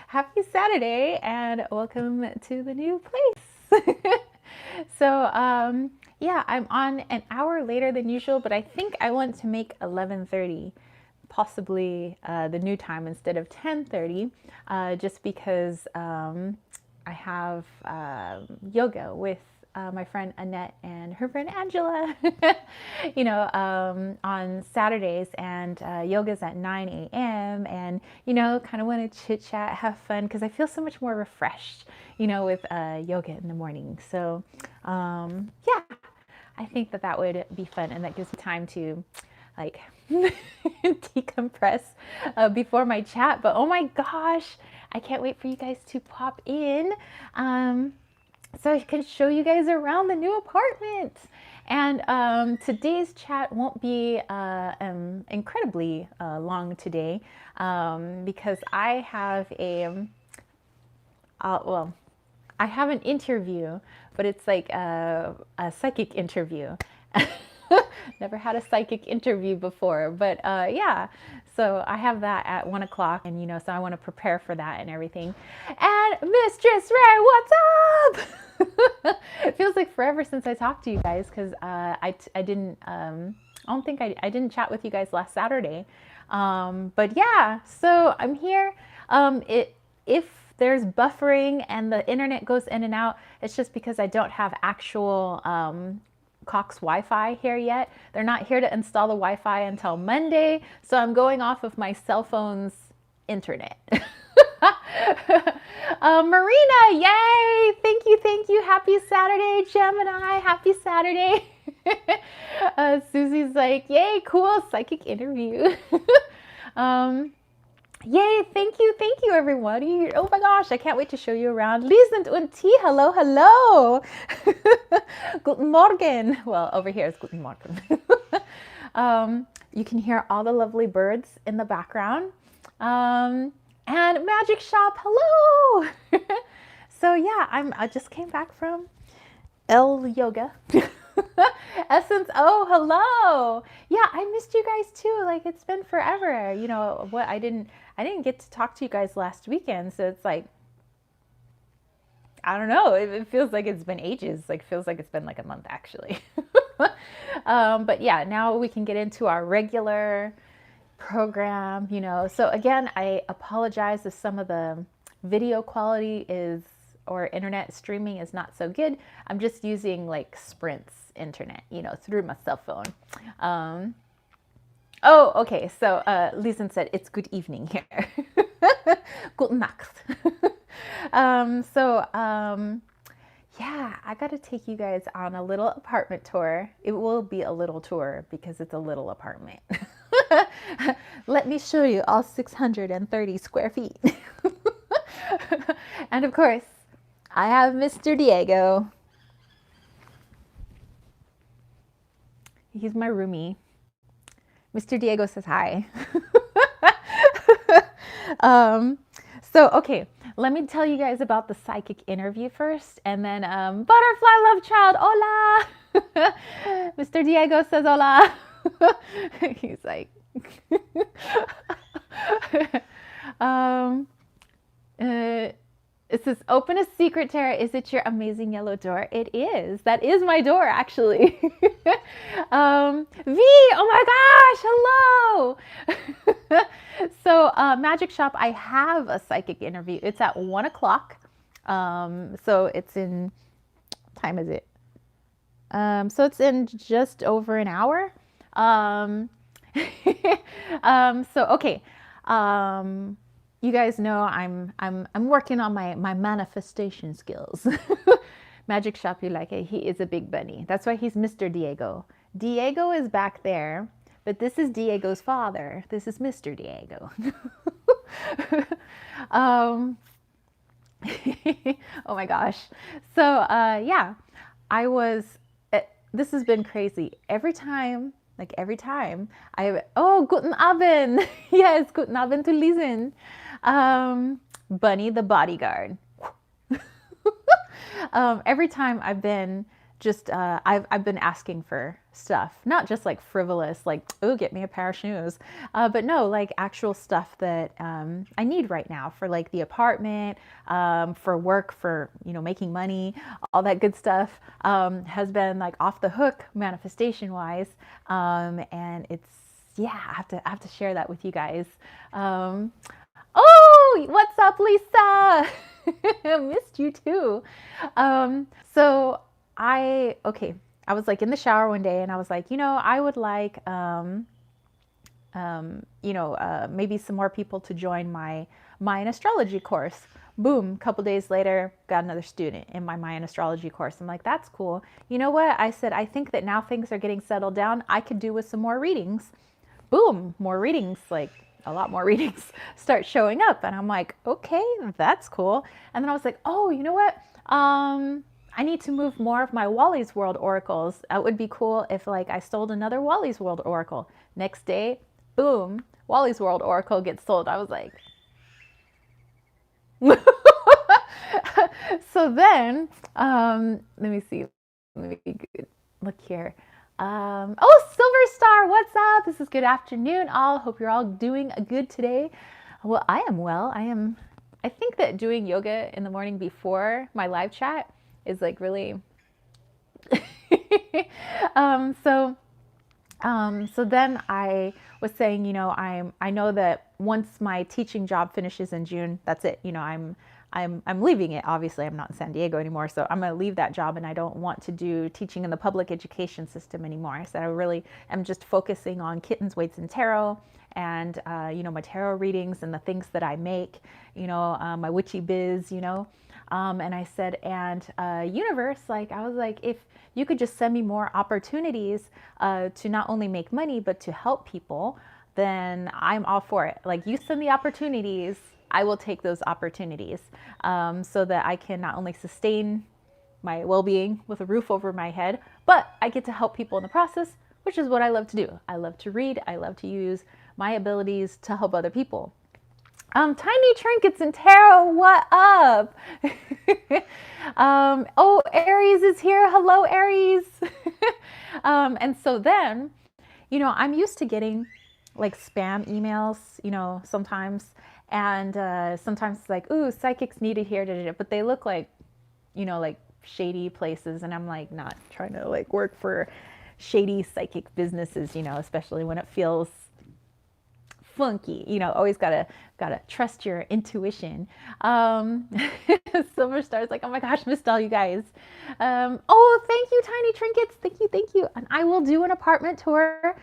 Happy Saturday and welcome to the new place. Yeah, I'm on an hour later than usual, but I think I want to make 11:30 possibly the new time instead of 10:30, just because I have yoga with my friend Annette and her friend Angela, on Saturdays, and yoga's at 9 a.m. And, kind of want to chit chat, have fun, because I feel so much more refreshed, with yoga in the morning. So, yeah, I think that would be fun, and that gives me time to like decompress before my chat. But oh my gosh, I can't wait for you guys to pop in. So I can show you guys around the new apartment. And today's chat won't be incredibly long today, because I have I have an interview, but it's like a psychic interview. Never had a psychic interview before, but yeah. So I have that at 1 o'clock, and so I want to prepare for that and everything. And Mistress Ray, what's up? It feels like forever since I talked to you guys, because I didn't I don't think I didn't chat with you guys last Saturday. But yeah, so I'm here. If there's buffering and the internet goes in and out, it's just because I don't have actual Cox Wi-Fi here yet. They're not here to install the Wi-Fi until Monday, so I'm going off of my cell phone's internet. Marina, yay! Thank you. Happy Saturday, Gemini. Happy Saturday. Susie's like, yay, cool psychic interview. Yay, thank you, everybody. Oh my gosh, I can't wait to show you around. Liesend und T, hello. Guten Morgen. Well, over here is Guten Morgen. You can hear all the lovely birds in the background. And Magic Shop, hello. So yeah, I just came back from L Yoga. Essence, oh, hello. Yeah, I missed you guys too. Like, it's been forever. I didn't get to talk to you guys last weekend, so it's like, I don't know. It feels like it's been ages. Like, feels like it's been like a month actually. But yeah, now we can get into our regular program. So again, I apologize if some of the video quality or internet streaming is not so good. I'm just using like Sprint's internet, through my cell phone. Oh, okay. So Lisen said it's good evening here. Guten Nacht. Yeah, I got to take you guys on a little apartment tour. It will be a little tour because it's a little apartment. Let me show you all 630 square feet. And of course, I have Mr. Diego. He's my roomie. Mr. Diego says hi. Okay, let me tell you guys about the psychic interview first, and then Butterfly Love Child, hola. Mr. Diego says hola. He's like, it says, open a secret, Tara. Is it your amazing yellow door? It is. That is my door, actually. V, oh my gosh, hello. So Magic Shop, I have a psychic interview. It's at 1 o'clock. So it's in, what time is it? So it's in just over an hour. Okay. You guys know I'm working on my manifestation skills. Magic Shop, you like it? He is a big bunny. That's why he's Mr. Diego. Diego is back there, but this is Diego's father. This is Mr. Diego. Oh my gosh. So yeah, this has been crazy. Every time guten Abend. Yes, guten Abend to Lisen. Bunny the bodyguard. Every time I've been just I've been asking for stuff, not just like frivolous, like, oh, get me a pair of shoes, but no, like actual stuff that I need right now for like the apartment, for work, for making money, all that good stuff has been like off the hook manifestation wise, and it's yeah, I have to share that with you guys. Oh, what's up, Lisa? Missed you too. So okay, I was like in the shower one day and I was like, I would like, maybe some more people to join my Mayan astrology course. Boom, a couple days later, got another student in my Mayan astrology course. I'm like, that's cool. You know what? I said, I think that now things are getting settled down. I could do with some more readings. Boom, more readings, like a lot more readings start showing up. And I'm like, okay, that's cool. And then I was like, oh, you know what? I need to move more of my Wally's World oracles. That would be cool if like I sold another Wally's World oracle. Next day, boom, Wally's World oracle gets sold. I was like, so then, let me see. Let me look here. Oh, Silver Star, what's up? This is good afternoon, all. Hope you're all doing good today. Well, I am well. I think that doing yoga in the morning before my live chat is like really. So then I was saying, I know that once my teaching job finishes in June, that's it. I'm leaving it. Obviously, I'm not in San Diego anymore, so I'm going to leave that job, and I don't want to do teaching in the public education system anymore. I said I really am just focusing on kittens, weights, and tarot, and my tarot readings and the things that I make, my witchy biz, and I said, and universe, like I was like, if you could just send me more opportunities to not only make money but to help people, then I'm all for it. Like you send the opportunities, I will take those opportunities so that I can not only sustain my well-being with a roof over my head, but I get to help people in the process, which is what I love to do. I love to read. I love to use my abilities to help other people. Tiny Trinkets and Tarot, what up? Oh, Aries is here. Hello, Aries. And so then, I'm used to getting like spam emails, sometimes. And sometimes it's like, ooh, psychics needed here, but they look like, like shady places. And I'm like not trying to like work for shady psychic businesses, especially when it feels funky, always gotta trust your intuition. Silver Star's like, oh my gosh, missed all you guys. Oh, thank you, Tiny Trinkets. Thank you. And I will do an apartment tour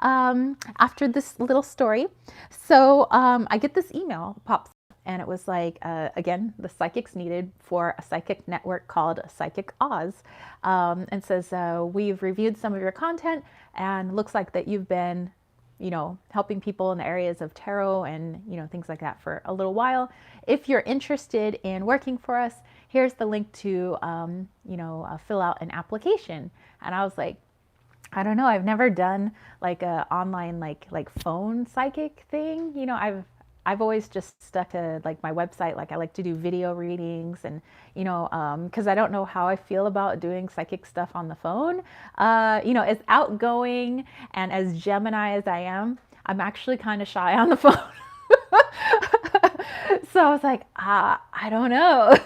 after this little story. So I get this email pops, and it was like, again, the psychics needed for a psychic network called Psychic Oz, and says, we've reviewed some of your content and looks like that you've been helping people in the areas of tarot and, things like that for a little while. If you're interested in working for us, here's the link to, fill out an application. And I was like, I don't know. I've never done like a online, like phone psychic thing. I've always just stuck to like my website. Like I like to do video readings and, because I don't know how I feel about doing psychic stuff on the phone. As outgoing and as Gemini as I am, I'm actually kind of shy on the phone. So I was like, I don't know.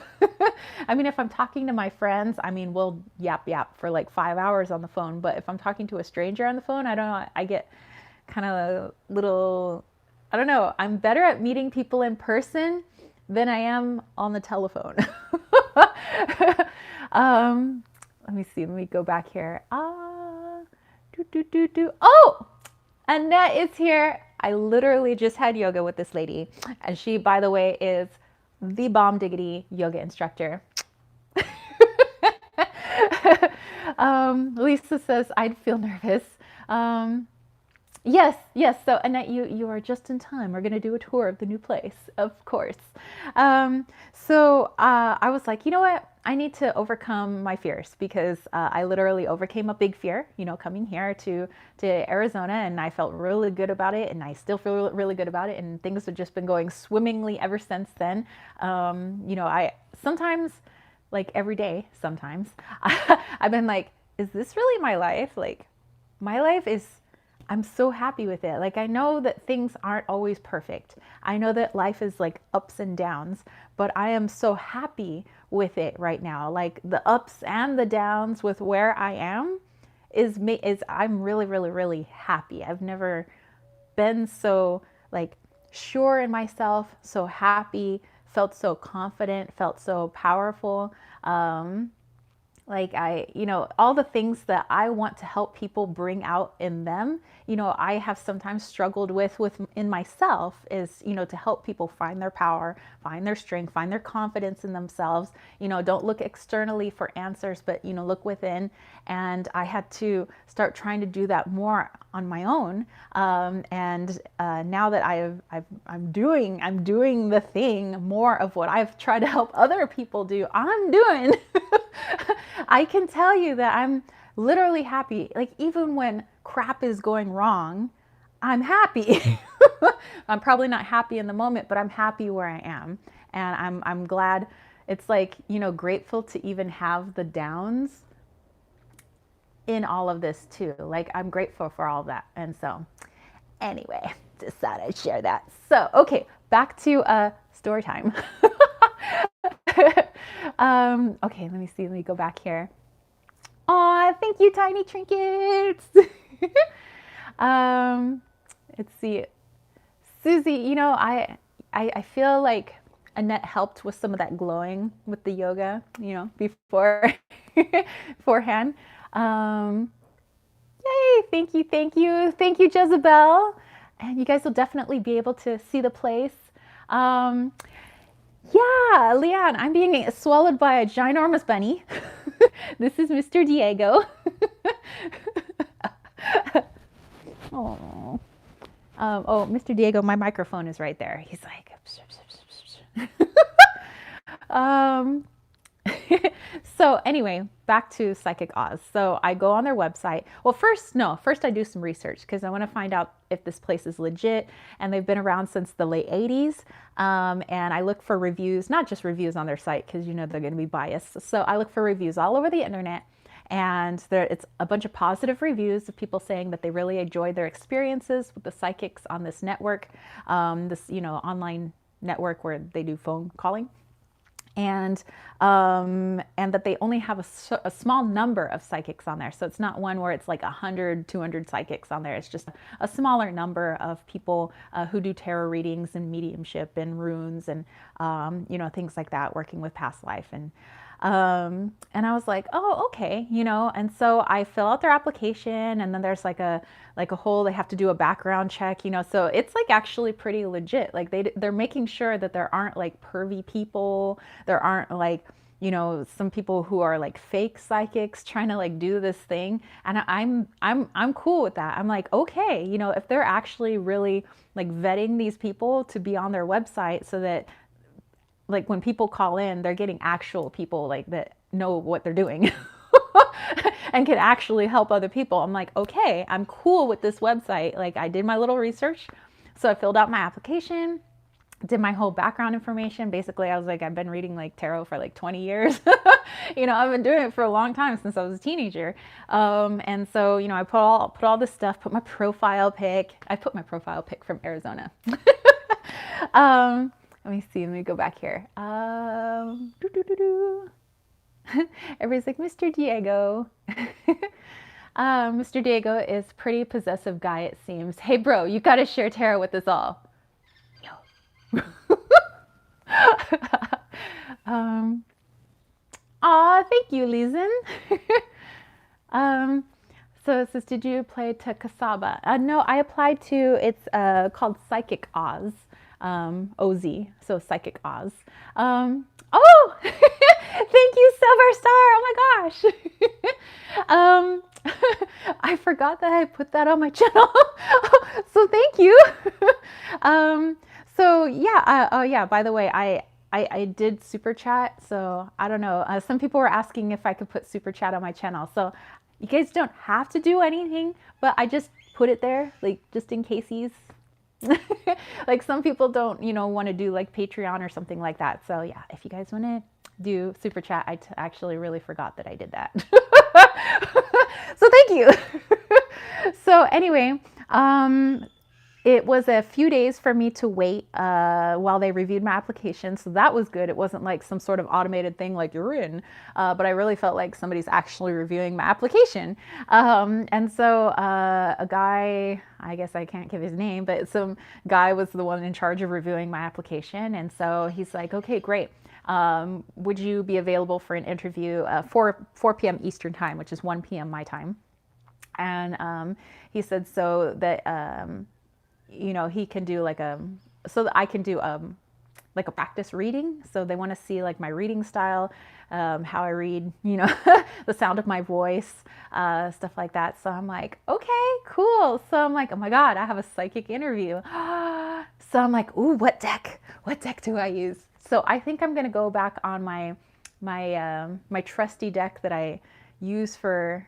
I mean, if I'm talking to my friends, we'll yap for like 5 hours on the phone. But if I'm talking to a stranger on the phone, I don't know. I get kind of a little, I don't know. I'm better at meeting people in person than I am on the telephone. Let me see. Let me go back here. Oh, Annette is here. I literally just had yoga with this lady. And she, by the way, is the bomb diggity yoga instructor. Lisa says, I'd feel nervous. Yes. So Annette, you are just in time. We're going to do a tour of the new place, of course. So I was like, you know what? I need to overcome my fears because I literally overcame a big fear, coming here to Arizona, and I felt really good about it, and I still feel really good about it, and things have just been going swimmingly ever since then. I sometimes like every day sometimes. I've been like, is this really my life? Like, my life is, I'm so happy with it. Like, I know that things aren't always perfect. I know that life is like ups and downs, but I am so happy with it right now. Like, the ups and the downs with where I am is I'm really, really, really happy. I've never been so like sure in myself, so happy, felt so confident, felt so powerful. Like all the things that I want to help people bring out in them, I have sometimes struggled with in myself is, to help people find their power, find their strength, find their confidence in themselves. Don't look externally for answers, but, look within. And I had to start trying to do that more on my own. And now that I'm doing the thing more of what I've tried to help other people do, I'm doing. I can tell you that I'm literally happy. Like, even when crap is going wrong, I'm happy. I'm probably not happy in the moment, but I'm happy where I am. And I'm glad. It's like, grateful to even have the downs in all of this too. Like, I'm grateful for all of that. And so anyway, just thought I'd share that. So, okay, back to story time. Okay, let me see. Let me go back here. Aw, thank you, Tiny Trinkets. Let's see. Susie, I feel like Annette helped with some of that glowing with the yoga, before beforehand. Yay, thank you, thank you. Thank you, Jezebel. And you guys will definitely be able to see the place. Yeah, Leanne, I'm being swallowed by a ginormous bunny. This is Mr. Diego. Oh. Oh, Mr. Diego, my microphone is right there. He's like, so anyway, back to Psychic Oz. So I go on their website. Well, first I do some research because I want to find out if this place is legit, and they've been around since the late 80s. And I look for reviews, not just reviews on their site because they're going to be biased. So I look for reviews all over the internet, and it's a bunch of positive reviews of people saying that they really enjoyed their experiences with the psychics on this network, this online network where they do phone calling. And that they only have a small number of psychics on there. So it's not one where it's like 100, 200 psychics on there. It's just a smaller number of people who do tarot readings and mediumship and runes and, things like that, working with past life. And I was like, oh, okay, and so I fill out their application, and then there's like a whole, they have to do a background check, so it's like actually pretty legit. Like they're making sure that there aren't like pervy people. There aren't like, some people who are like fake psychics trying to like do this thing. And I'm cool with that. I'm like, okay, if they're actually really like vetting these people to be on their website so that like when people call in, they're getting actual people like that know what they're doing and can actually help other people. I'm like, okay, I'm cool with this website. Like, I did my little research. So I filled out my application, did my whole background information. Basically, I was like, I've been reading like tarot for like 20 years. I've been doing it for a long time, since I was a teenager. And so, I put all this stuff, put my profile pic. I put my profile pic from Arizona. Let me see. Let me go back here. Everybody's like, Mr. Diego. Mr. Diego is pretty possessive guy, it seems. Hey, bro, you got to share tarot with us all. No. Aw, thank you, Lizen. So it says, did you apply to Kasaba? No, I applied to, it's called Psychic Oz. OZ, so Psychic Oz. Oh, thank you, Silver Star. Oh my gosh. I forgot that I put that on my channel. So thank you. So yeah, yeah, by the way, I did super chat. So I don't know. Some people were asking if I could put super chat on my channel. So you guys don't have to do anything, but I just put it there, like, just in case. Like, some people don't, want to do like Patreon or something like that. So yeah, if you guys want to do super chat. I actually really forgot that I did that. So thank you. So anyway, it was a few days for me to wait while they reviewed my application. So that was good. It wasn't like some sort of automated thing like you're in, but I really felt like somebody's actually reviewing my application. And so a guy, I guess I can't give his name, but some guy was the one in charge of reviewing my application. And so he's like, okay, great. Would you be available for an interview 4 p.m. Eastern time, which is 1 p.m. my time? And he said so that you know, he can do like so that I can do like a practice reading. So they want to see like my reading style, how I read, you know, the sound of my voice, stuff like that. So I'm like, okay, cool. So I'm like, oh my God, I have a psychic interview. So I'm like, ooh, what deck do I use? So I think I'm going to go back on my trusty deck that I use for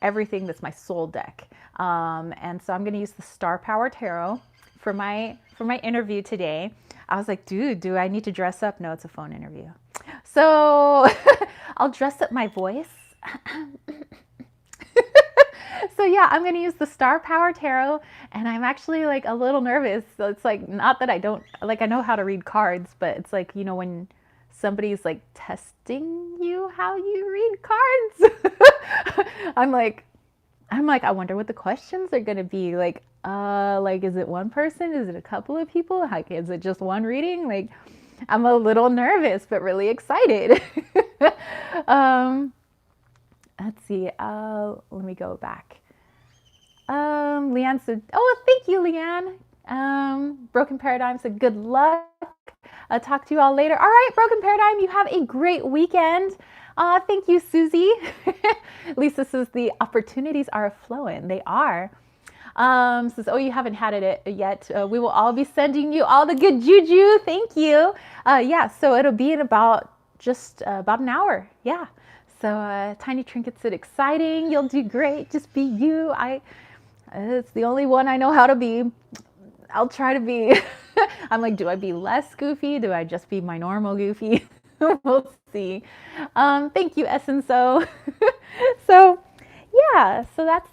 everything. That's my soul deck. And so I'm going to use the Star Power Tarot for my interview today. I was like, dude, do I need to dress up? No, it's a phone interview. So I'll dress up my voice. So yeah, I'm going to use the Star Power Tarot, and I'm actually like a little nervous. So it's like, not that I don't, like I know how to read cards, but it's like, you know, when somebody's like testing you how you read cards. I'm like, I wonder what the questions are going to be. Like, is it one person? Is it a couple of people? Like, is it just one reading? Like, I'm a little nervous, but really excited. Let's see. Let me go back. Leanne said, oh, thank you, Leanne. Broken Paradigm said, good luck. I'll talk to you all later. All right, Broken Paradigm, you have a great weekend. Thank you, Susie. Lisa says the opportunities are flowing. They are. Says, oh, you haven't had it yet. We will all be sending you all the good juju. Thank you. Yeah, so it'll be in about about an hour. Yeah. So Tiny Trinket said, exciting. You'll do great. Just be you. It's the only one I know how to be. I'll try to be. I'm like, do I be less goofy? Do I just be my normal goofy? We'll see. Thank you, Essence. So yeah, so that's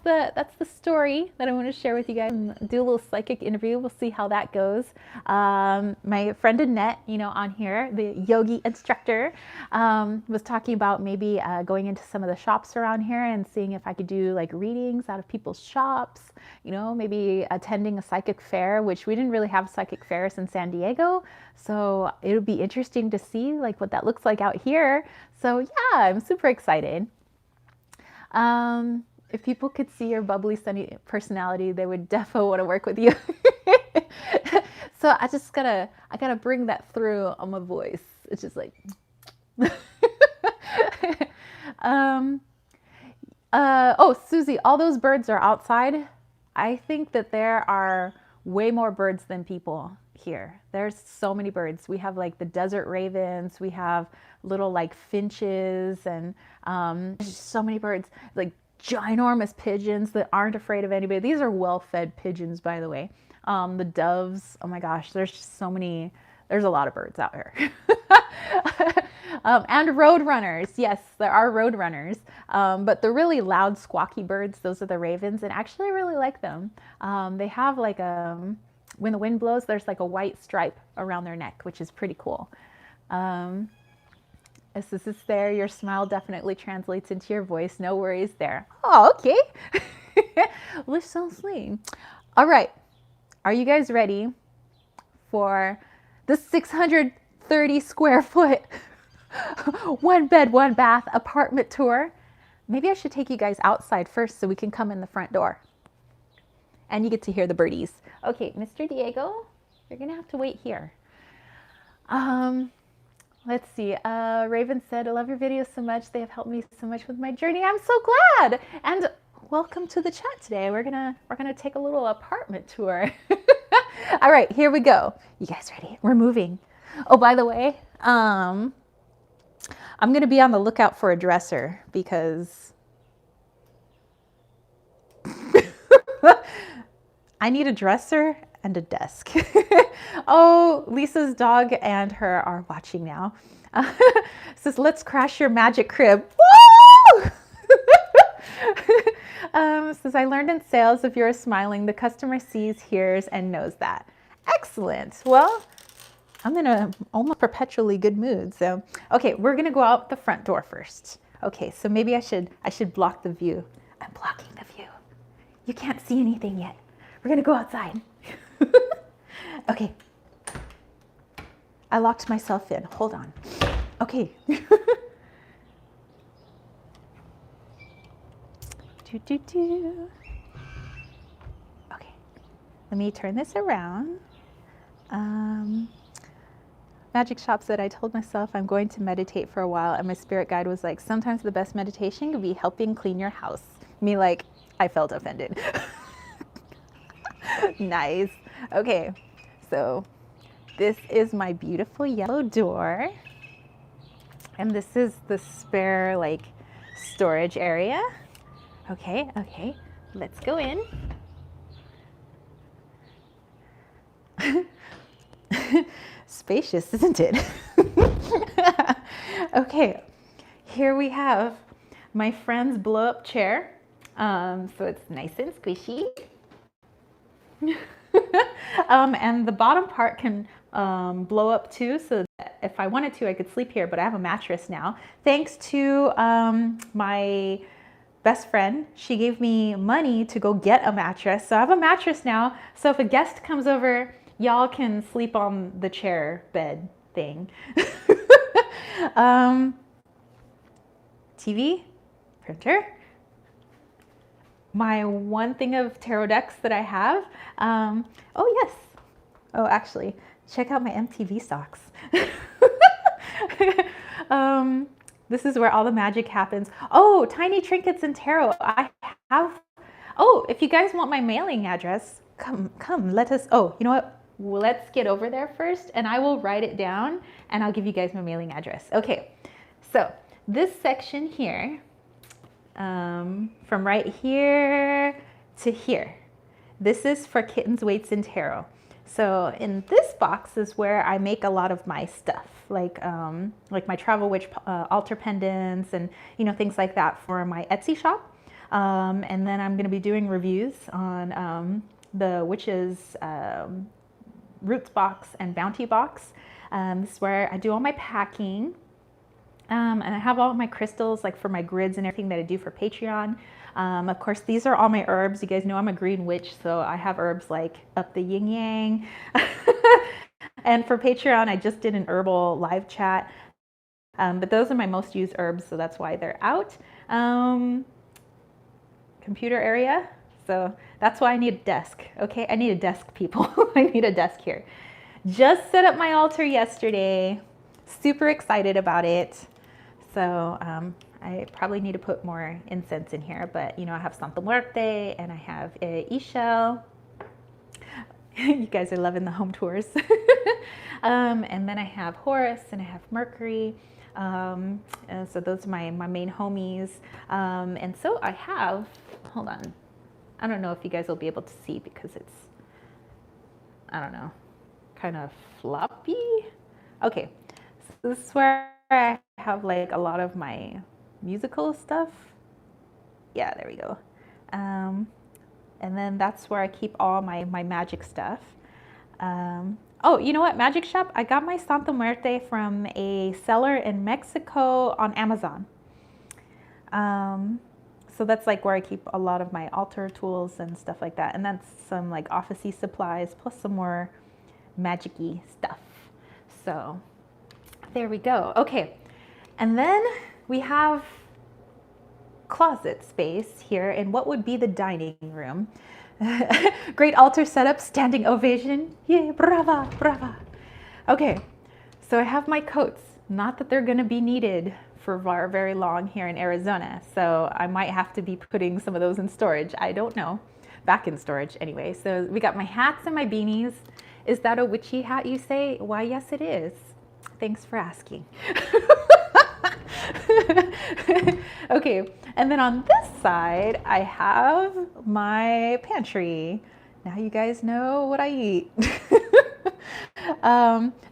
the story that I want to share with you guys. Do a little psychic interview. We'll see how that goes. My friend Annette, you know, on here, the yogi instructor, was talking about maybe going into some of the shops around here and seeing if I could do like readings out of people's shops. You know, maybe attending a psychic fair, which we didn't really have psychic fairs in San Diego. So it'll be interesting to see like what that looks like out here. So yeah, I'm super excited. If people could see your bubbly, sunny personality, they would definitely want to work with you. So I gotta bring that through on my voice. It's just like, oh, Susie, all those birds are outside. I think that there are way more birds than people here. There's so many birds. We have like the desert ravens. We have little like finches, and there's so many birds, like ginormous pigeons that aren't afraid of anybody. These are well-fed pigeons, by the way. The doves, oh my gosh, there's just so many. There's a lot of birds out here. And road runners. Yes, there are road runners. But the really loud, squawky birds, those are the ravens, and actually I really like them. They have like when the wind blows, there's like a white stripe around their neck, which is pretty cool. As this is there, your smile definitely translates into your voice. No worries there. Oh, okay. Well, it's so sweet. All right. Are you guys ready for the 630 square foot, one bed, one bath apartment tour? Maybe I should take you guys outside first so we can come in the front door. And you get to hear the birdies. Okay, Mr. Diego, you're going to have to wait here. Let's see. Raven said, I love your videos so much. They have helped me so much with my journey. I'm so glad. And welcome to the chat today. We're gonna take a little apartment tour. All right, here we go. You guys ready? We're moving. Oh, by the way, I'm gonna be on the lookout for a dresser because I need a dresser and a desk. Oh, Lisa's dog and her are watching now. Says, let's crash your magic crib. Woo! Says, I learned in sales, if you're smiling, the customer sees, hears, and knows that. Excellent. Well, I'm in a almost perpetually good mood. So, okay, we're gonna go out the front door first. Okay, so maybe I should block the view. I'm blocking the view. You can't see anything yet. We're gonna go outside. Okay. I locked myself in. Hold on. Okay. Okay. Let me turn this around. Magic Shop said, I told myself I'm going to meditate for a while, and my spirit guide was like, sometimes the best meditation could be helping clean your house. Me, like, I felt offended. Nice. Okay, so this is my beautiful yellow door, and this is the spare, like, storage area. Okay, let's go in. Spacious, isn't it? Okay, here we have my friend's blow-up chair. So it's nice and squishy. And the bottom part can blow up too, so that if I wanted to, I could sleep here, but I have a mattress now. Thanks to my best friend. She gave me money to go get a mattress. So I have a mattress now. So if a guest comes over, y'all can sleep on the chair bed thing. TV, printer. My one thing of tarot decks that I have. Oh yes. Oh, actually, check out my MTV socks. This is where all the magic happens. Oh, tiny trinkets and tarot. I have. Oh, if you guys want my mailing address, come. Let us. Oh, you know what? Let's get over there first, and I will write it down, and I'll give you guys my mailing address. Okay. So this section here. From right here to here. This is for Kittens, Weights, and Tarot. So in this box is where I make a lot of my stuff, like my travel witch altar pendants and things like that for my Etsy shop. And then I'm going to be doing reviews on the witches roots box and bounty box. This is where I do all my packing. And I have all of my crystals, like for my grids and everything that I do for Patreon. Of course, these are all my herbs. You guys know I'm a green witch, so I have herbs like up the yin yang. And for Patreon, I just did an herbal live chat. But those are my most used herbs, so that's why they're out. Computer area. So that's why I need a desk. Okay, I need a desk, people. I need a desk here. Just set up my altar yesterday. Super excited about it. So I probably need to put more incense in here, but I have Santa Muerte and I have Ishel. You guys are loving the home tours. And then I have Horus and I have Mercury. And so those are my main homies. And so I have, hold on. I don't know if you guys will be able to see because it's, I don't know, kind of floppy. Okay, so this is where I have like a lot of my musical stuff. Yeah, there we go. And then that's where I keep all my magic stuff. Oh, you know what? Magic Shop, I got my Santa Muerte from a seller in Mexico on Amazon. So that's like where I keep a lot of my altar tools and stuff like that. And that's some like office-y supplies plus some more magic-y stuff. So there we go. Okay. And then we have closet space here in what would be the dining room. Great altar setup, standing ovation. Yeah, brava, brava. Okay, so I have my coats. Not that they're gonna be needed for very long here in Arizona, so I might have to be putting some of those in storage. I don't know. Back in storage anyway. So we got my hats and my beanies. Is that a witchy hat, you say? Why, yes, it is. Thanks for asking. Okay, and then on this side, I have my pantry. now you guys know what I eat.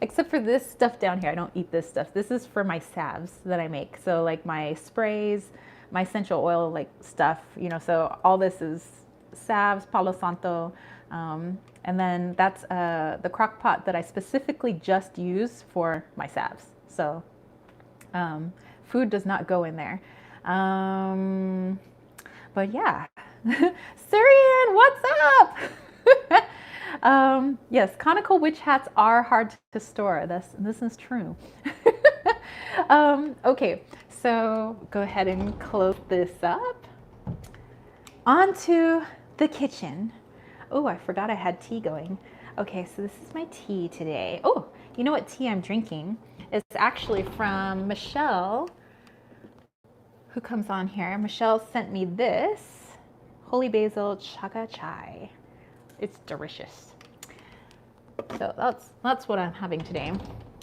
Except for this stuff down here. I don't eat this stuff. This is for my salves that I make. So like my sprays, my essential oil like stuff, you know, so all this is salves, Palo Santo. And then that's the crock pot that I specifically just use for my salves. So food does not go in there. But yeah, Syrian, what's up? Yes, conical witch hats are hard to store. This is true. Okay, so go ahead and close this up. On to the kitchen. Oh, I forgot I had tea going. Okay, so this is my tea today. Oh, you know what tea I'm drinking? It's actually from Michelle, who comes on here. Michelle sent me this holy basil chaga chai. It's delicious. So that's what I'm having today.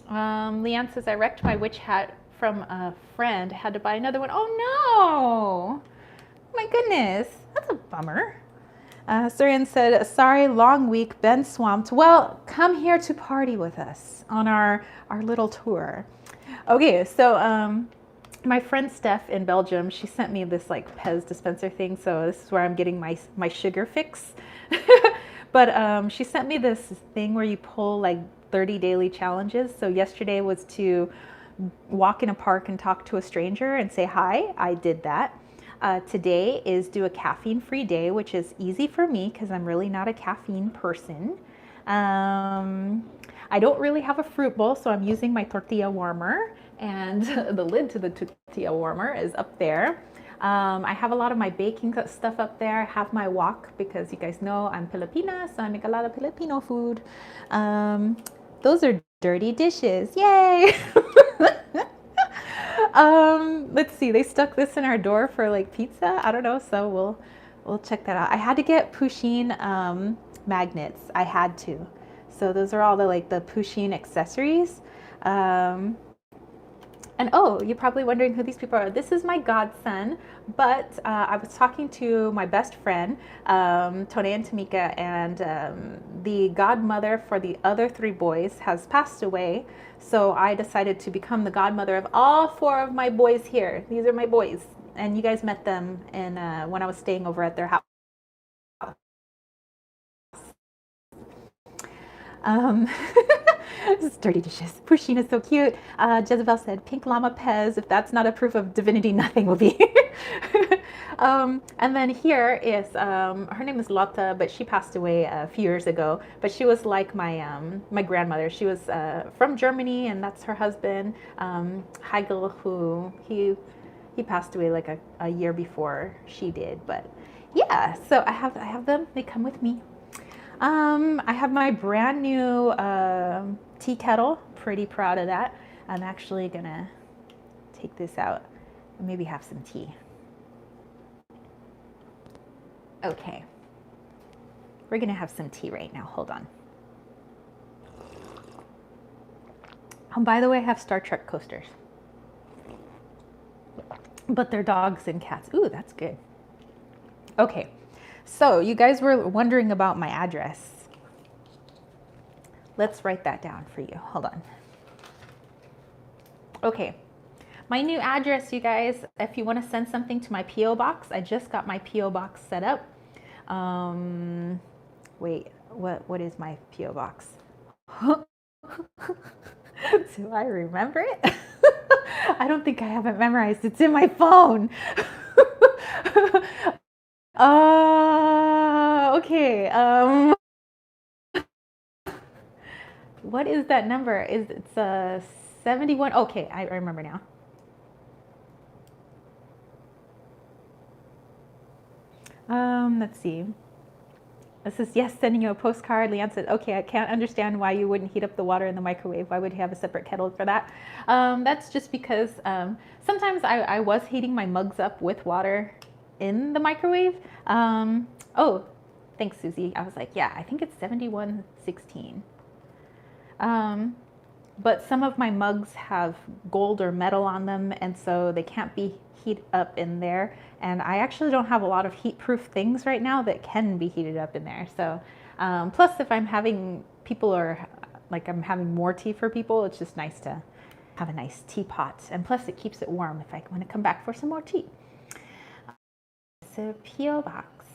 Leanne says, I wrecked my witch hat from a friend. Had to buy another one. Oh no! My goodness, that's a bummer. Surian said, sorry, long week, been swamped. Well, come here to party with us on our little tour. Okay, so my friend Steph in Belgium, she sent me this like Pez dispenser thing. So this is where I'm getting my sugar fix. But she sent me this thing where you pull like 30 daily challenges. So yesterday was to walk in a park and talk to a stranger and say hi. I did that. Today is do a caffeine-free day, which is easy for me because I'm really not a caffeine person. I don't really have a fruit bowl, so I'm using my tortilla warmer, and the lid to the tortilla warmer is up there. I have a lot of my baking stuff up there. I have my wok because you guys know I'm Filipina, so I make a lot of Filipino food. Those are dirty dishes. Yay! Let's see, they stuck this in our door for like pizza. I don't know, so we'll check that out. I had to get Pusheen magnets. I had to. So those are all the like the Pusheen accessories. And oh, you're probably wondering who these people are. This is my godson, but I was talking to my best friend, Tone and Tamika, and the godmother for the other 3 boys has passed away. So I decided to become the godmother of all 4 of my boys here. These are my boys. And you guys met them in, when I was staying over at their house. This is dirty dishes. Pusheen is so cute. Jezebel said, pink llama Pez. If that's not a proof of divinity, nothing will be. And then here is, her name is Lotta, but she passed away a few years ago. But she was like my grandmother. She was from Germany, and that's her husband, Heigl, who he passed away like a year before she did. But yeah, so I have them. They come with me. I have my brand new tea kettle. Pretty proud of that. I'm actually gonna take this out and maybe have some tea. Okay, we're gonna have some tea right now. Hold on. By the way, I have Star Trek coasters, but they're dogs and cats. Ooh, that's good. Okay. So you guys were wondering about my address. Let's write that down for you. Hold on. Okay. My new address, you guys, if you want to send something to my P.O. box, I just got my P.O. box set up. Wait, what is my P.O. box? Do I remember it? I don't think I have it memorized. It's in my phone. Okay. What is that number? It's 71? Okay, I remember now. Let's see. This is, yes, sending you a postcard. Leanne said, okay, I can't understand why you wouldn't heat up the water in the microwave. Why would you have a separate kettle for that? That's just because sometimes I was heating my mugs up with water in the microwave. Oh, thanks, Susie. I was like, yeah, I think it's 7116. But some of my mugs have gold or metal on them, and so they can't be heated up in there. And I actually don't have a lot of heat-proof things right now that can be heated up in there. So Plus, if I'm having people or like I'm having more tea for people, it's just nice to have a nice teapot. And plus, it keeps it warm if I want to come back for some more tea. So P.O. Box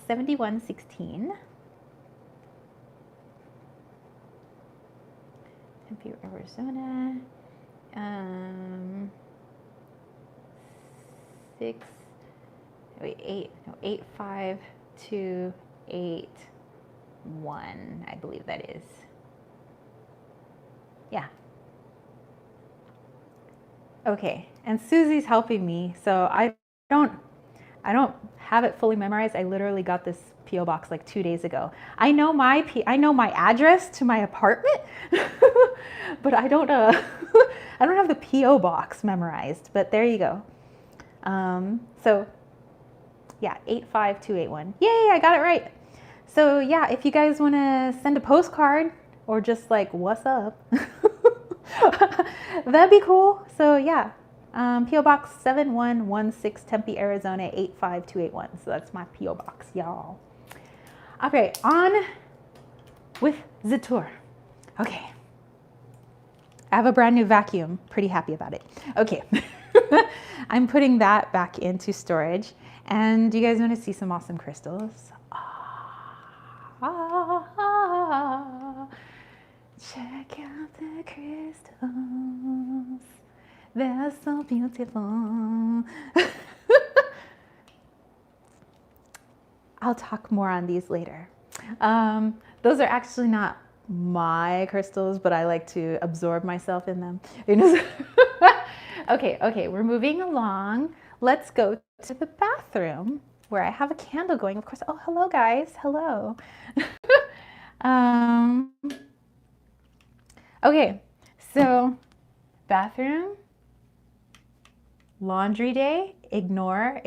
7116. Tempe, Arizona. 85281, I believe that is. Yeah. Okay, and Susie's helping me, so I don't have it fully memorized. I literally got this P.O. box like 2 days ago. I know my address to my apartment, but I don't I don't have the P.O. box memorized. But there you go. So yeah, 85281. Yay, I got it right. So yeah, if you guys want to send a postcard or just like what's up, that'd be cool. So yeah. P.O. Box 7116, Tempe, Arizona 85281. So that's my P.O. Box, y'all. Okay, on with the tour. Okay. I have a brand new vacuum. Pretty happy about it. Okay. I'm putting that back into storage. And do you guys want to see some awesome crystals? Check out the crystals. They're so beautiful. I'll talk more on these later. Those are actually not my crystals, but I like to absorb myself in them. Okay, we're moving along. Let's go to the bathroom where I have a candle going. Of course, oh, hello guys, hello. Okay, so bathroom. Laundry day, ignore.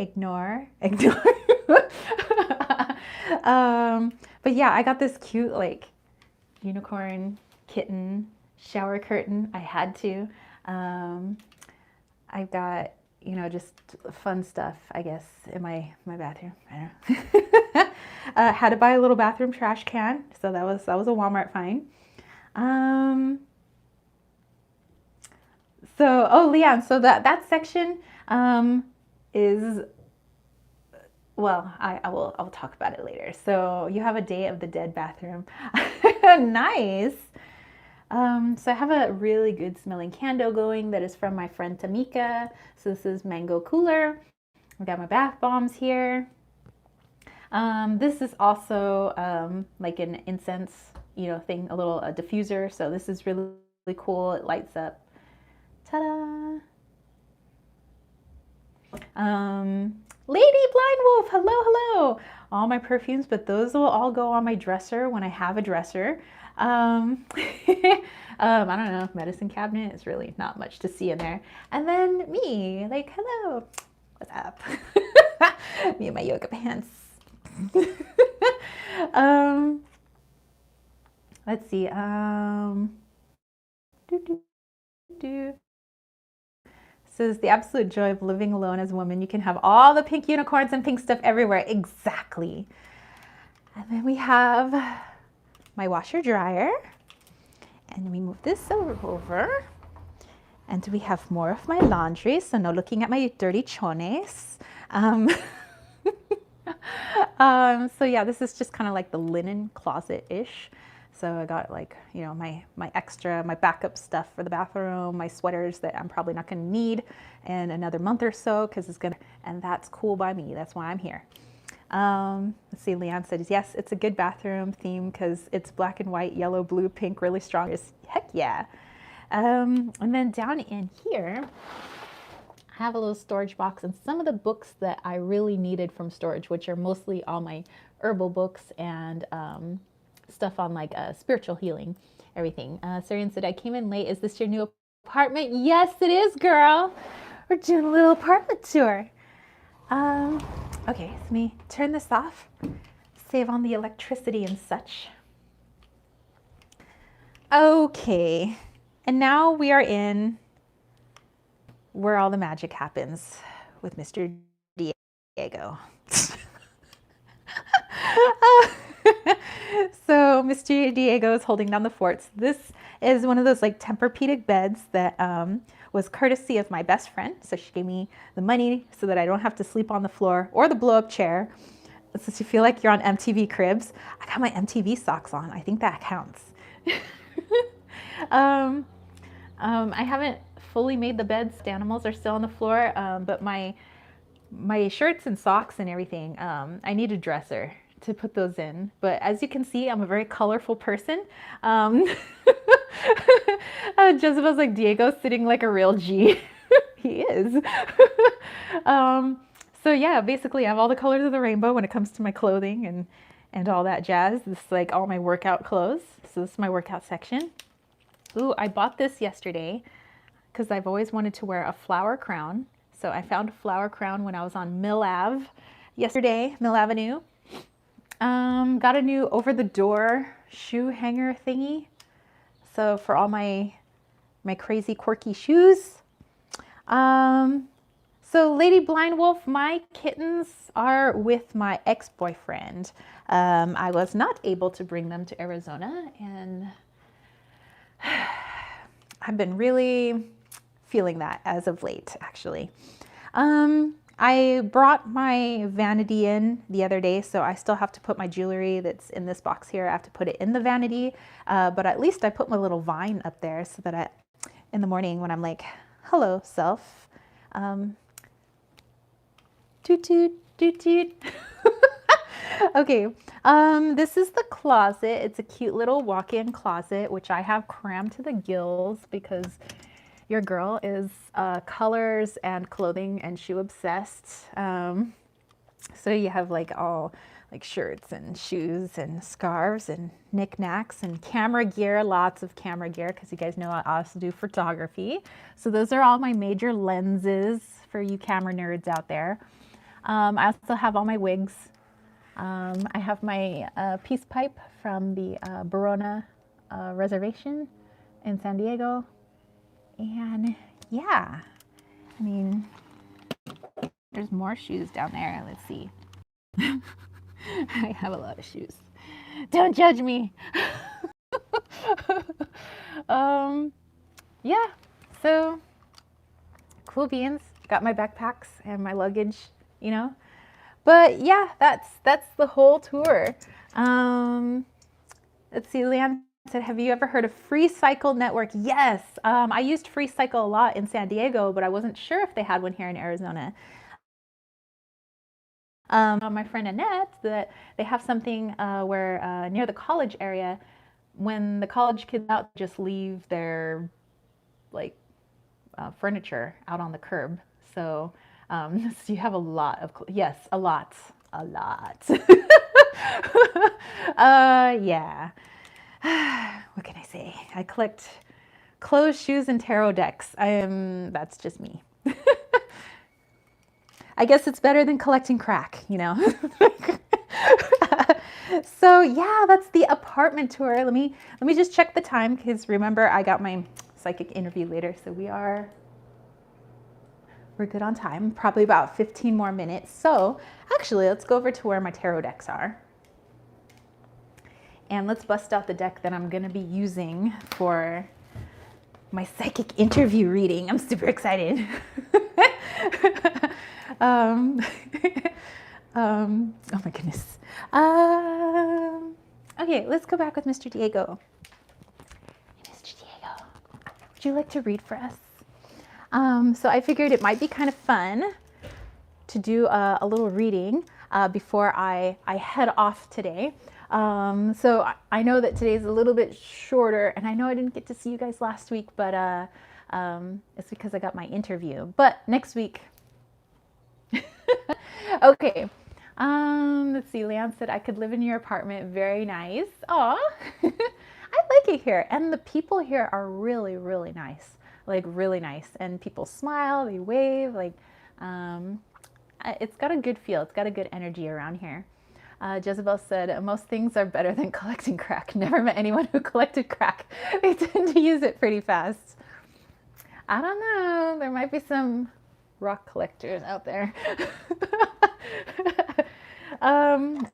But yeah, I got this cute like unicorn kitten shower curtain. I had to. I've got, just fun stuff, I guess, in my bathroom. I don't know. Had to buy a little bathroom trash can, so that was a Walmart find. So, Leanne, so that section is, well, I will talk about it later. So you have a Day of the Dead bathroom. Nice. So I have a really good smelling candle going that is from my friend Tamika. So this is Mango Cooler. I've got my bath bombs here. This is also like an incense, thing, a little diffuser. So this is really, really cool. It lights up. Ta-da! Lady Blind Wolf, hello. All my perfumes, but those will all go on my dresser when I have a dresser. I don't know, medicine cabinet is really not much to see in there. And then me, like, hello, what's up? Me and my yoga pants. Let's see. Says the absolute joy of living alone as a woman. You can have all the pink unicorns and pink stuff everywhere. Exactly. And then we have my washer dryer. And we move this over. And we have more of my laundry. So no looking at my dirty chones. So yeah, this is just kind of like the linen closet-ish. So I got like, my extra, my backup stuff for the bathroom, my sweaters that I'm probably not going to need in another month or so because it's going to, and that's cool by me. That's why I'm here. Let's see, Leanne said, yes, it's a good bathroom theme because it's black and white, yellow, blue, pink, really strong. Heck yeah. And then down in here, I have a little storage box and some of the books that I really needed from storage, which are mostly all my herbal books and stuff on like spiritual healing, everything. Sarian said, I came in late. Is this your new apartment? Yes, it is, girl. We're doing a little apartment tour. Okay, so let me turn this off, save on the electricity and such. Okay, and now we are in where all the magic happens with Mr. Diego. So Mr. Diego is holding down the forts. This is one of those like Tempur-Pedic beds that was courtesy of my best friend. So she gave me the money so that I don't have to sleep on the floor or the blow-up chair. So you feel like you're on MTV Cribs. I got my MTV socks on. I think that counts. I haven't fully made the beds. The animals are still on the floor, but my shirts and socks and everything, I need a dresser to put those in. But as you can see, I'm a very colorful person. Jezebel's like, Diego's sitting like a real G. He is. So yeah, basically I have all the colors of the rainbow when it comes to my clothing and all that jazz. This is like all my workout clothes. So this is my workout section. Ooh, I bought this yesterday because I've always wanted to wear a flower crown. So I found a flower crown when I was on Mill Ave yesterday, Mill Avenue. Got a new over-the-door shoe hanger thingy. So for all my crazy quirky shoes. So Lady Blind Wolf, my kittens are with my ex-boyfriend. I was not able to bring them to Arizona, and I've been really feeling that as of late, actually. I brought my vanity in the other day, so I still have to put my jewelry that's in this box here. I have to put it in the vanity, but at least I put my little vine up there so that in the morning when I'm like, hello, self, toot toot, toot toot. Okay, this is the closet. It's a cute little walk-in closet, which I have crammed to the gills because your girl is colors and clothing and shoe obsessed. So you have like all like shirts and shoes and scarves and knickknacks and camera gear, lots of camera gear because you guys know I also do photography. So those are all my major lenses for you camera nerds out there. I also have all my wigs. I have my peace pipe from the Barona reservation in San Diego. And yeah, I mean, there's more shoes down there. Let's see. I have a lot of shoes. Don't judge me. Yeah, so cool beans. Got my backpacks and my luggage, you know. But yeah, that's the whole tour. Let's see, Leanne said, have you ever heard of Free Cycle Network? Yes, I used Free Cycle a lot in San Diego, but I wasn't sure if they had one here in Arizona. My friend Annette, that they have something where near the college area, when the college kids out, just leave their like furniture out on the curb. So, so you have a lot of, yes, a lot. Yeah. What can I say? I collect clothes, shoes, and tarot decks. That's just me. I guess it's better than collecting crack, you know? So yeah, that's the apartment tour. Let me just check the time because remember I got my psychic interview later. So we're good on time, probably about 15 more minutes. So actually let's go over to where my tarot decks are. And let's bust out the deck that I'm gonna be using for my psychic interview reading. I'm super excited. Oh my goodness. Okay, let's go back with Mr. Diego. Mr. Diego, would you like to read for us? So I figured it might be kind of fun to do a little reading before I head off today. So I know that today's a little bit shorter, and I know I didn't get to see you guys last week, but it's because I got my interview. But next week. Okay. Let's see. Leanne said I could live in your apartment. Very nice. Aw. I like it here, and the people here are really, really nice. Like really nice, and people smile, they wave. Like, it's got a good feel. It's got a good energy around here. Jezebel said, most things are better than collecting crack. Never met anyone who collected crack. They tend to use it pretty fast. I don't know. There might be some rock collectors out there.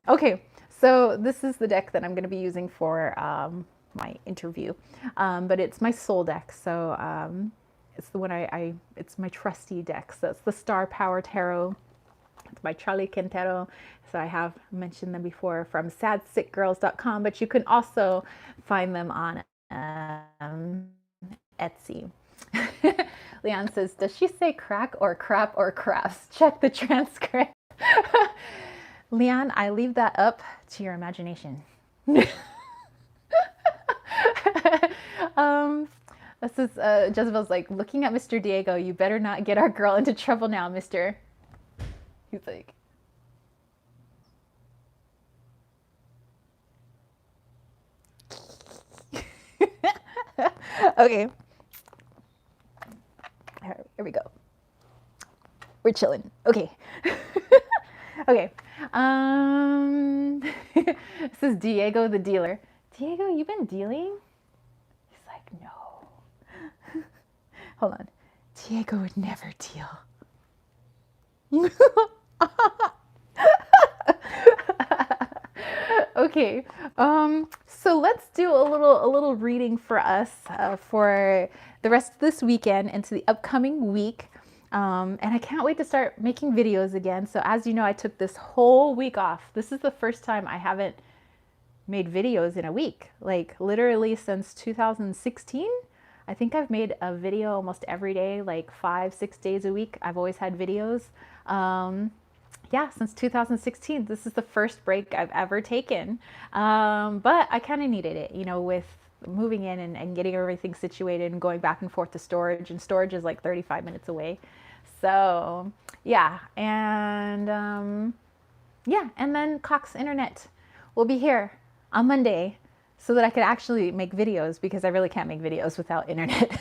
Okay, So this is the deck that I'm going to be using for my interview, but it's my soul deck. So it's the one it's my trusty deck. So it's the Star Power Tarot. It's by Charlie Quintero. So I have mentioned them before from sadsickgirls.com, but you can also find them on Etsy. Leon says, does she say crack or crap or crafts? Check the transcript. Leon, I leave that up to your imagination. This is Jezebel's like, looking at Mr. Diego, you better not get our girl into trouble now, mister. He's like, okay. All right, here we go. We're chilling. Okay. Okay. This is Diego the dealer. Diego, you been dealing? He's like, no. Hold on. Diego would never deal. Okay. So let's do a little reading for us for the rest of this weekend into the upcoming week. And I can't wait to start making videos again. So as you know, I took this whole week off. This is the first time I haven't made videos in a week, like literally since 2016. I think I've made a video almost every day, like 5-6 days a week. I've always had videos. Yeah, since 2016. This is the first break I've ever taken. But I kind of needed it, you know, with moving in and getting everything situated and going back and forth to storage, and storage is like 35 minutes away. So yeah, and yeah, and then Cox Internet will be here on Monday so that I could actually make videos, because I really can't make videos without internet.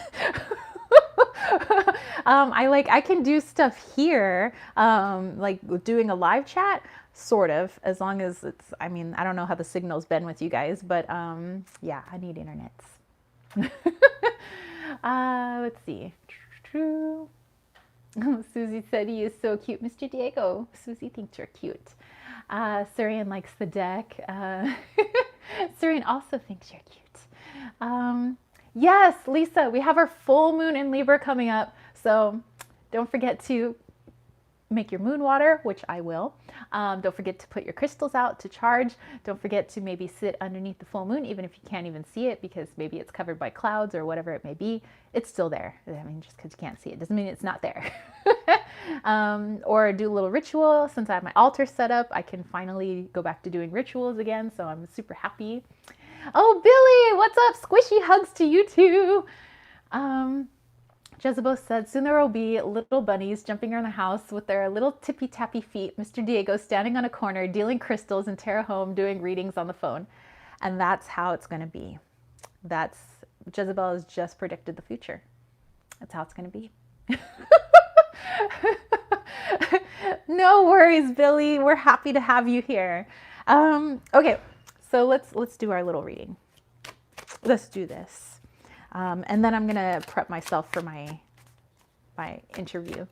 I can do stuff here, like doing a live chat, sort of, as long as it's, I mean, I don't know how the signal's been with you guys, but yeah, I need internet. Let's see. Susie said he is so cute. Mr. Diego, Susie thinks you're cute. Surian likes the deck. Surian also thinks you're cute. Yes, Lisa, we have our full moon in Libra coming up. So don't forget to make your moon water, which I will. Don't forget to put your crystals out to charge. Don't forget to maybe sit underneath the full moon, even if you can't even see it, because maybe it's covered by clouds or whatever it may be. It's still there. I mean, just because you can't see it doesn't mean it's not there. Or do a little ritual. Since I have my altar set up, I can finally go back to doing rituals again. So I'm super happy. Oh, Billy, what's up? Squishy hugs to you too. Jezebel said, soon there will be little bunnies jumping around the house with their little tippy-tappy feet. Mr. Diego standing on a corner, dealing crystals, and Tara home doing readings on the phone. And that's how it's going to be. Jezebel has just predicted the future. That's how it's going to be. No worries, Billy. We're happy to have you here. Okay, so let's do our little reading. Let's do this. And then I'm gonna prep myself for my interview.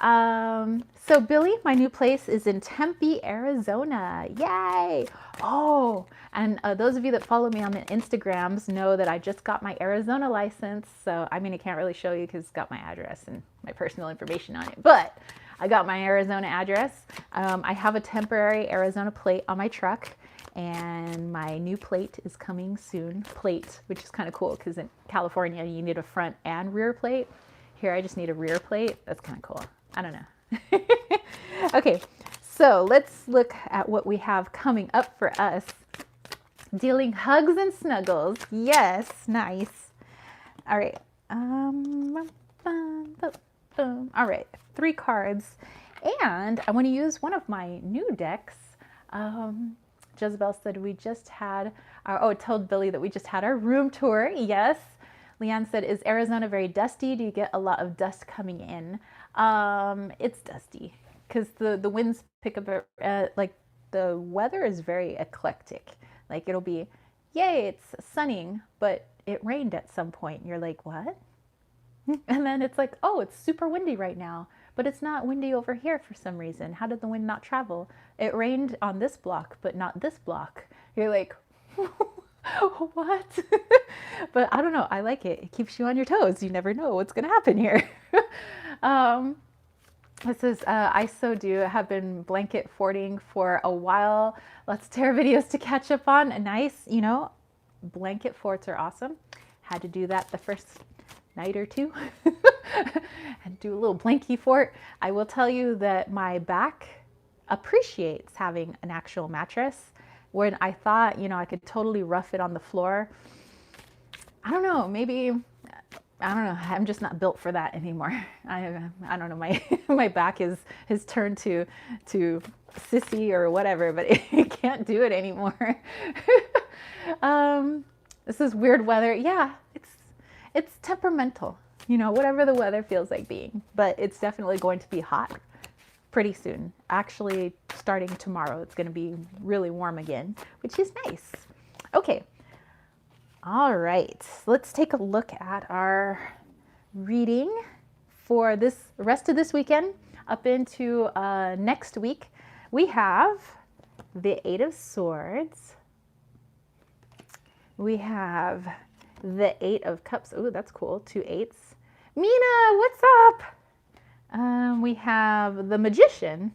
So Billy, my new place is in Tempe, Arizona. Yay! Oh, and those of you that follow me on the Instagrams know that I just got my Arizona license. So I mean, I can't really show you because it's got my address and my personal information on it, but I got my Arizona address. I have a temporary Arizona plate on my truck. And my new plate is coming soon. Plate, which is kind of cool because in California you need a front and rear plate. Here I just need a rear plate. That's kind of cool. I don't know. Okay, so let's look at what we have coming up for us. Dealing hugs and snuggles. Yes, nice. All right. All right, 3 cards. And I want to use one of my new decks. Jezebel said we just had told Billy that we just had our room tour. Yes. Leanne said, is Arizona very dusty? Do you get a lot of dust coming in? It's dusty because the winds pick up, like the weather is very eclectic. Like it'll be, yay, it's sunning, but it rained at some point. You're like, what? And then it's like, oh, it's super windy right now, but it's not windy over here for some reason. How did the wind not travel? It rained on this block, but not this block. You're like, what? But I don't know. I like it. It keeps you on your toes. You never know what's going to happen here. This is I so do have been blanket forting for a while. Lots of terror videos to catch up on. A nice, you know, blanket forts are awesome. Had to do that the first night or two. And do a little blankie fort. I will tell you that my back appreciates having an actual mattress. When I thought, you know, I could totally rough it on the floor. I don't know, maybe, I don't know. I'm just not built for that anymore. I don't know. My back has turned to sissy or whatever, but it can't do it anymore. This is weird weather. Yeah, it's temperamental. You know, whatever the weather feels like being, but it's definitely going to be hot pretty soon. Actually, starting tomorrow, it's going to be really warm again, which is nice. Okay. All right. Let's take a look at our reading for this rest of this weekend up into next week. We have the Eight of Swords. We have the Eight of Cups. Oh, that's cool. 2 8s. Mina, what's up? We have the Magician.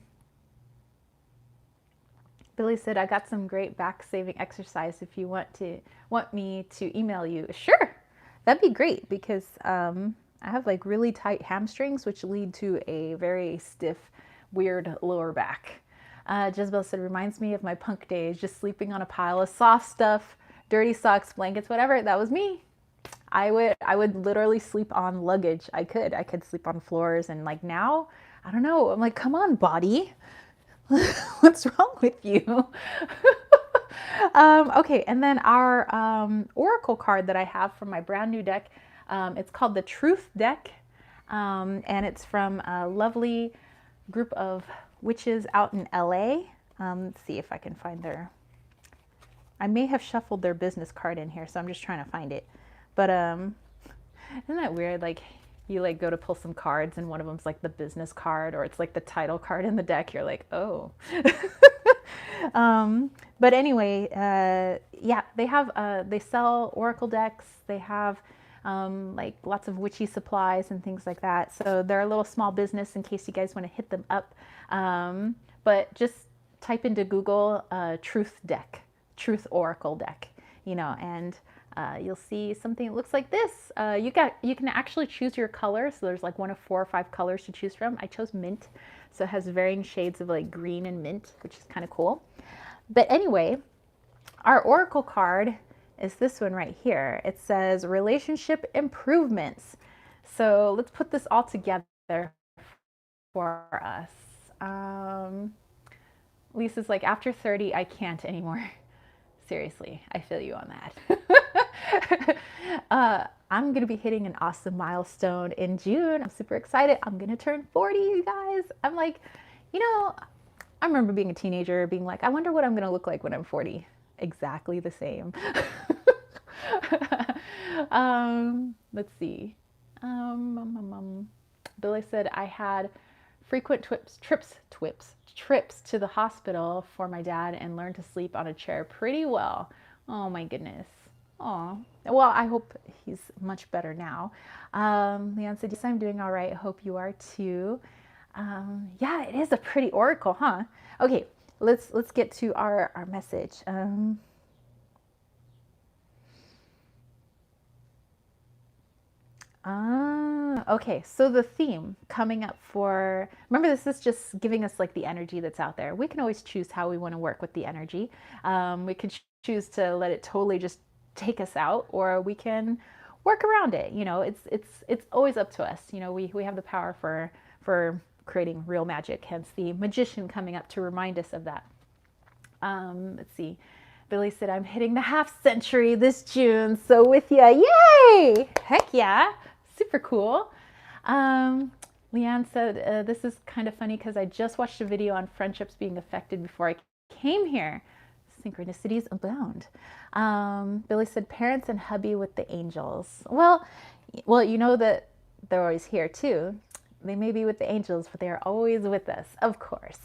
Billy said, I got some great back saving exercise if you want me to email you. Sure, that'd be great because I have like really tight hamstrings, which lead to a very stiff, weird lower back. Jezebel said, reminds me of my punk days, just sleeping on a pile of soft stuff, dirty socks, blankets, whatever. That was me. I would literally sleep on luggage. I could sleep on floors, and like now, I don't know. I'm like, come on, body. What's wrong with you? Okay, and then our oracle card that I have from my brand new deck, it's called the Truth deck, and it's from a lovely group of witches out in LA. Let's see if I can find I may have shuffled their business card in here, so I'm just trying to find it. But isn't that weird? Like you like go to pull some cards and one of them's like the business card, or it's like the title card in the deck. You're like, oh. But anyway, yeah, they sell oracle decks. They have like lots of witchy supplies and things like that. So they're a little small business in case you guys want to hit them up. But just type into Google Truth deck, Truth oracle deck, you know, and you'll see something that looks like this. You can actually choose your color. So there's like one of 4 or 5 colors to choose from. I chose mint. So it has varying shades of like green and mint, which is kind of cool. But anyway, our oracle card is this one right here. It says relationship improvements. So let's put this all together for us. Lisa's like, after 30, I can't anymore. Seriously, I feel you on that. I'm going to be hitting an awesome milestone in June. I'm super excited. I'm going to turn 40, you guys. I'm like, you know, I remember being a teenager being like, I wonder what I'm going to look like when I'm 40. Exactly the same. Let's see. Billy said I had frequent trips to the hospital for my dad and learned to sleep on a chair pretty well. Oh my goodness. Oh, well, I hope he's much better now. Leon said, yes, I'm doing all right. I hope you are too. Yeah, it is a pretty oracle, huh? Okay, let's get to our message. Okay, so the theme coming up for, remember this is just giving us like the energy that's out there. We can always choose how we want to work with the energy. We could choose to let it totally just take us out, or we can work around it. You know, it's always up to us. You know, we have the power for creating real magic, hence the magician coming up to remind us of that. Let's see. Billy said, I'm hitting the half century this June, so with ya. Yay! Heck yeah. Super cool. Leanne said, this is kind of funny because I just watched a video on friendships being affected before I came here. Synchronicities abound. Billy said, parents and hubby with the angels. Well, you know that they're always here too. They may be with the angels, but they are always with us, of course.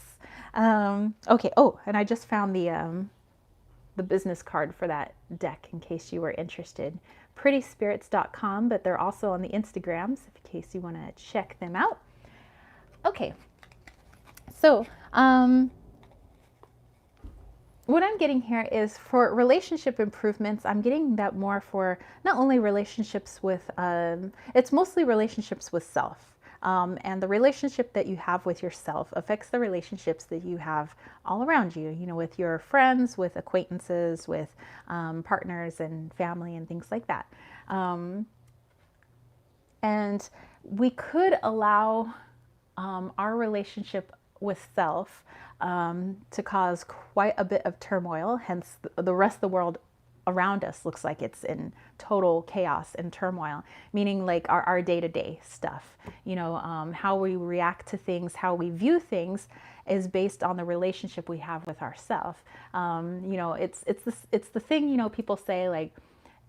Okay. Oh, and I just found the business card for that deck in case you were interested. Prettyspirits.com, but they're also on the Instagrams in case you want to check them out. Okay. So, what I'm getting here is for relationship improvements, I'm getting that more for not only relationships with, it's mostly relationships with self. And the relationship that you have with yourself affects the relationships that you have all around you, you know, with your friends, with acquaintances, with partners and family and things like that. And we could allow our relationship with self to cause quite a bit of turmoil. Hence, the rest of the world around us looks like it's in total chaos and turmoil, meaning like our day-to-day stuff, you know, how we react to things, how we view things is based on the relationship we have with ourselves. You know, it's the thing, you know, people say, like,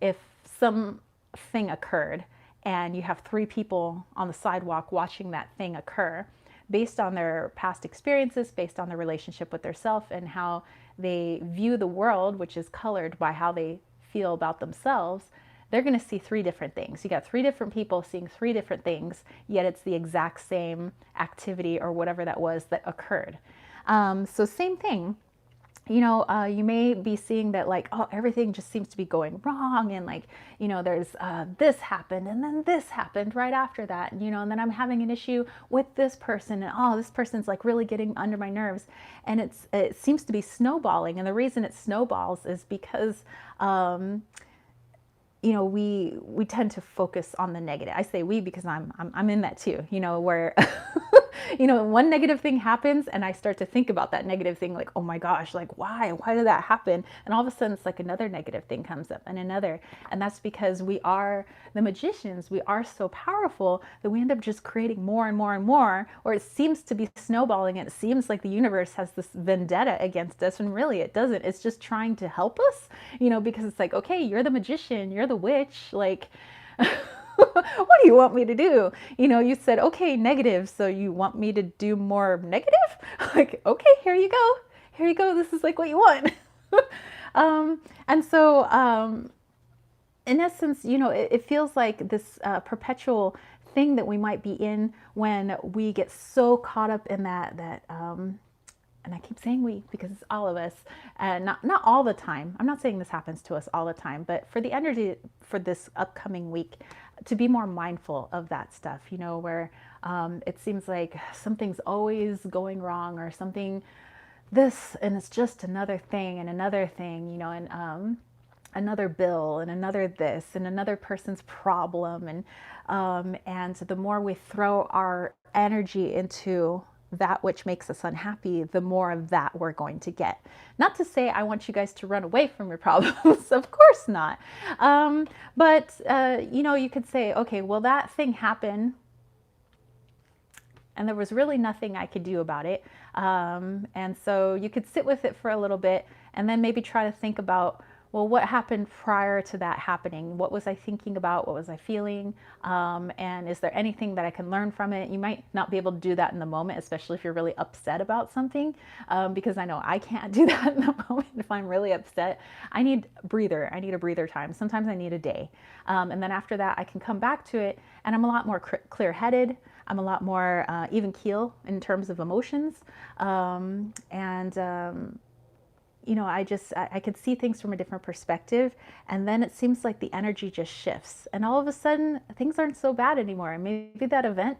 if something occurred and you have 3 people on the sidewalk watching that thing occur, based on their past experiences, based on their relationship with their self and how they view the world, which is colored by how they feel about themselves, they're going to see 3 different things. You got 3 different people seeing 3 different things, yet it's the exact same activity or whatever that was that occurred. So same thing. You know, you may be seeing that, like, oh, everything just seems to be going wrong. And like, you know, there's this happened and then this happened right after that, you know, and then I'm having an issue with this person and oh, this person's like really getting under my nerves. And it seems to be snowballing. And the reason it snowballs is because, you know, we tend to focus on the negative. I say we because I'm in that too, you know, where you know, one negative thing happens and I start to think about that negative thing, like, oh my gosh, like why did that happen? And all of a sudden it's like another negative thing comes up and another. And that's because we are the magicians. We are so powerful that we end up just creating more and more and more, or it seems to be snowballing and it seems like the universe has this vendetta against us, and really it doesn't. It's just trying to help us, you know, because it's like, okay, you're the magician, you're the witch, like what do you want me to do? You know, you said, okay, negative. So you want me to do more negative? Like, okay, here you go. Here you go. This is like what you want. And so, in essence, you know, it feels like this perpetual thing that we might be in when we get so caught up in that, and I keep saying we because it's all of us, not all the time. I'm not saying this happens to us all the time, but for the energy for this upcoming week, to be more mindful of that stuff, you know, where it seems like something's always going wrong or something this, and it's just another thing and another thing, you know, and another bill and another this and another person's problem. And the more we throw our energy into that which makes us unhappy, the more of that we're going to get. Not to say I want you guys to run away from your problems, of course not. But you know, you could say, okay, well, that thing happened and there was really nothing I could do about it. And so you could sit with it for a little bit and then maybe try to think about, well, what happened prior to that happening? What was I thinking about? What was I feeling? And is there anything that I can learn from it? You might not be able to do that in the moment, especially if you're really upset about something, because I know I can't do that in the moment. If I'm really upset, I need a breather. I need a breather time. Sometimes I need a day. And then after that, I can come back to it and I'm a lot more clear-headed. I'm a lot more even keel in terms of emotions. You know, I could see things from a different perspective, and then it seems like the energy just shifts, and all of a sudden things aren't so bad anymore. And maybe that event,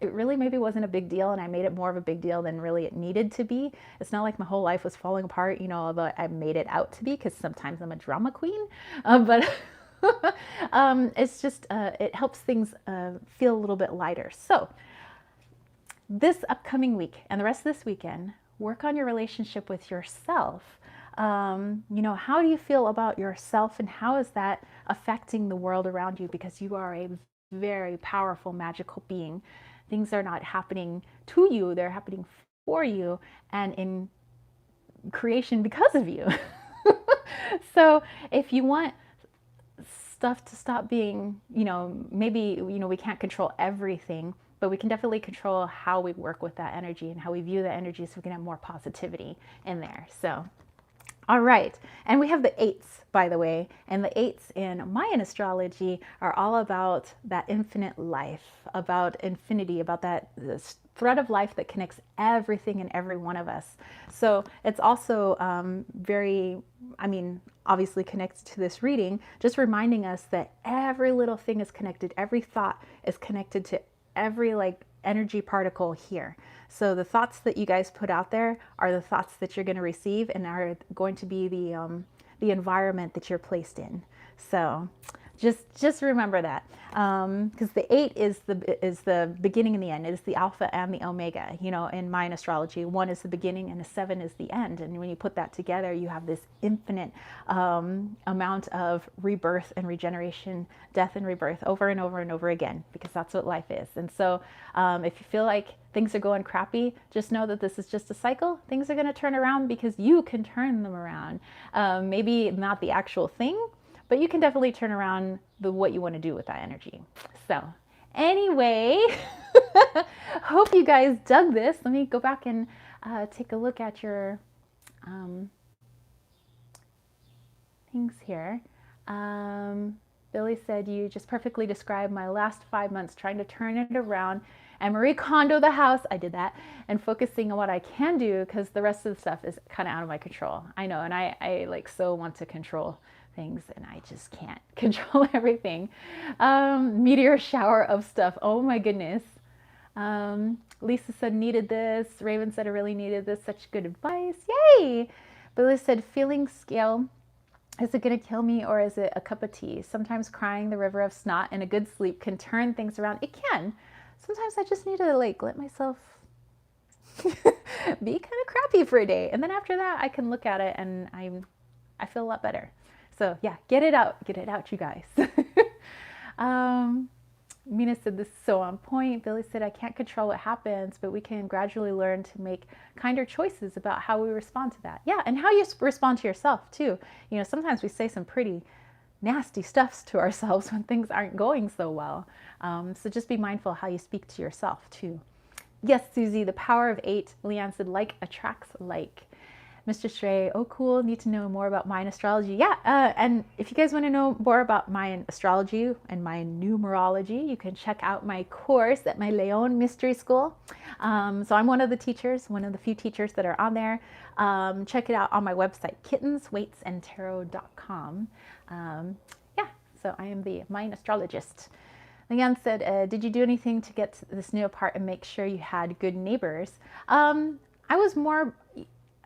it really maybe wasn't a big deal, and I made it more of a big deal than really it needed to be. It's not like my whole life was falling apart, you know, although I made it out to be, because sometimes I'm a drama queen, but it's just, it helps things feel a little bit lighter. So this upcoming week and the rest of this weekend, work on your relationship with yourself. You know, how do you feel about yourself and how is that affecting the world around you? Because you are a very powerful, magical being. Things are not happening to you, they're happening for you and in creation because of you. So if you want stuff to stop being, you know, maybe, you know, we can't control everything, but we can definitely control how we work with that energy and how we view that energy so we can have more positivity in there. So all right, and we have the eights, by the way, and the eights in Mayan astrology are all about that infinite life, about infinity, about that this thread of life that connects everything and every one of us. So it's also very, I mean, obviously connected to this reading, just reminding us that every little thing is connected, every thought is connected to every like energy particle here. So the thoughts that you guys put out there are the thoughts that you're going to receive and are going to be the environment that you're placed in. So just remember that, because the eight is the beginning and the end. It is the alpha and the omega. You know, in Mayan astrology, one is the beginning and a seven is the end. And when you put that together, you have this infinite amount of rebirth and regeneration, death and rebirth, over and over and over again, because that's what life is. And so, if you feel like things are going crappy, just know that this is just a cycle. Things are going to turn around because you can turn them around. Maybe not the actual thing, but you can definitely turn around what you want to do with that energy. So anyway, hope you guys dug this. Let me go back and take a look at your things here. Billy said, you just perfectly described my last 5 months trying to turn it around and Marie Kondo the house. I did that, and focusing on what I can do, because the rest of the stuff is kind of out of my control. I know, and I like so want to control things, and I just can't control everything. Meteor shower of stuff. Oh my goodness. Lisa said, needed this. Raven said, I really needed this. Such good advice. Yay. Billy said, feeling scale. Is it going to kill me, or is it a cup of tea? Sometimes crying the river of snot and a good sleep can turn things around. It can. Sometimes I just need to like let myself be kind of crappy for a day. And then after that, I can look at it and I feel a lot better. So yeah, get it out, you guys. Mina said, this is so on point. Billy said, I can't control what happens, but we can gradually learn to make kinder choices about how we respond to that. Yeah, and how you respond to yourself too. You know, sometimes we say some pretty nasty stuffs to ourselves when things aren't going so well. So just be mindful how you speak to yourself too. Yes, Susie, the power of 8. Leanne said, like attracts like. Mr. Stray, oh cool, need to know more about Mayan astrology. Yeah, and if you guys want to know more about Mayan astrology and Mayan numerology, you can check out my course at my Leon Mystery School. So I'm one of the teachers, one of the few teachers that are on there. Check it out on my website, kittensweightsandtarot.com. Yeah, so I am the Mayan astrologist. Leanne said, did you do anything to get this new apart and make sure you had good neighbors? I was more...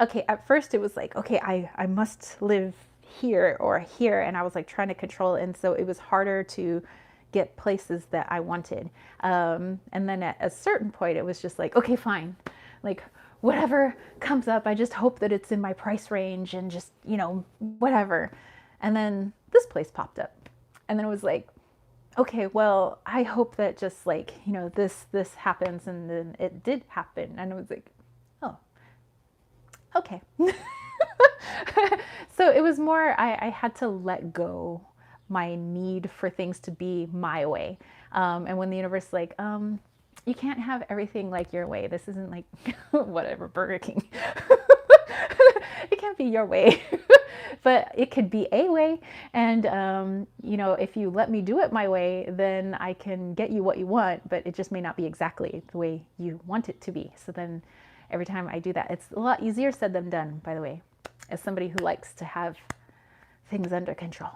Okay, at first it was like, okay, I must live here or here, and I was like trying to control it, and so it was harder to get places that I wanted. And then at a certain point, it was just like, okay, fine, like whatever comes up, I just hope that it's in my price range and just, you know, whatever. And then this place popped up, and then it was like, okay, well, I hope that just like, you know, this happens, and then it did happen, and it was like, oh. Okay. So it was more, I had to let go my need for things to be my way. And when the universe is like, you can't have everything like your way. This isn't like whatever, Burger King. It can't be your way, but it could be a way. And, you know, if you let me do it my way, then I can get you what you want, but it just may not be exactly the way you want it to be. So then every time I do that, it's a lot easier said than done, by the way, as somebody who likes to have things under control.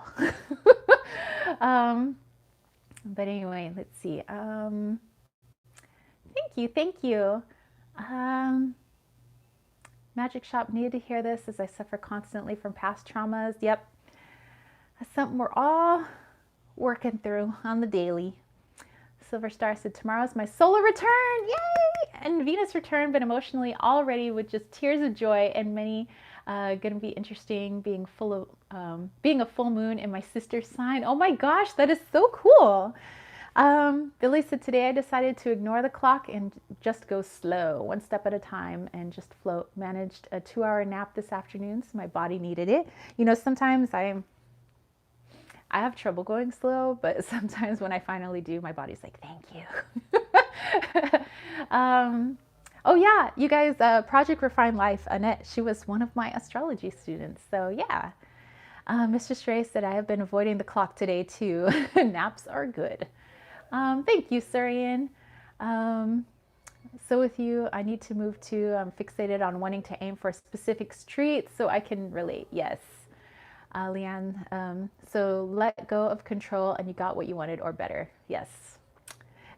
But anyway, let's see. Thank you. Magic Shop, needed to hear this as I suffer constantly from past traumas. Yep, that's something we're all working through on the daily. Silver Star said, tomorrow's my solar return, yay! And Venus return, but emotionally already with just tears of joy, and many gonna be interesting being being a full moon in my sister's sign. Oh my gosh, that is so cool. Billy said, today I decided to ignore the clock and just go slow, one step at a time, and just float. Managed a 2-hour nap this afternoon, so my body needed it. You know, sometimes I have trouble going slow, but sometimes when I finally do, my body's like, thank you. um, oh yeah, you guys, Project Refine Life, Annette, she was one of my astrology students. So yeah. Mr. Stray said, I have been avoiding the clock today too. Naps are good. Thank you, Surian. Um, so with you, I need to move to, I'm fixated on wanting to aim for a specific street so I can relate. Yes. Leanne, so let go of control and you got what you wanted or better. Yes.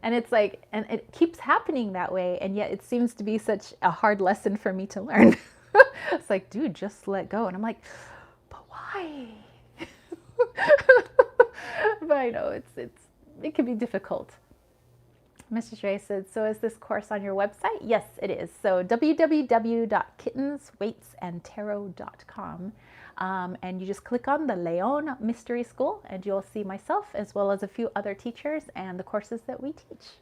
And it's like, and it keeps happening that way. And yet it seems to be such a hard lesson for me to learn. It's like, dude, just let go. And I'm like, but why? But I know it can be difficult. Mrs. Ray said, so is this course on your website? Yes, it is. So www.kittensweightsandtarot.com. And you just click on the Leon Mystery School and you'll see myself as well as a few other teachers and the courses that we teach.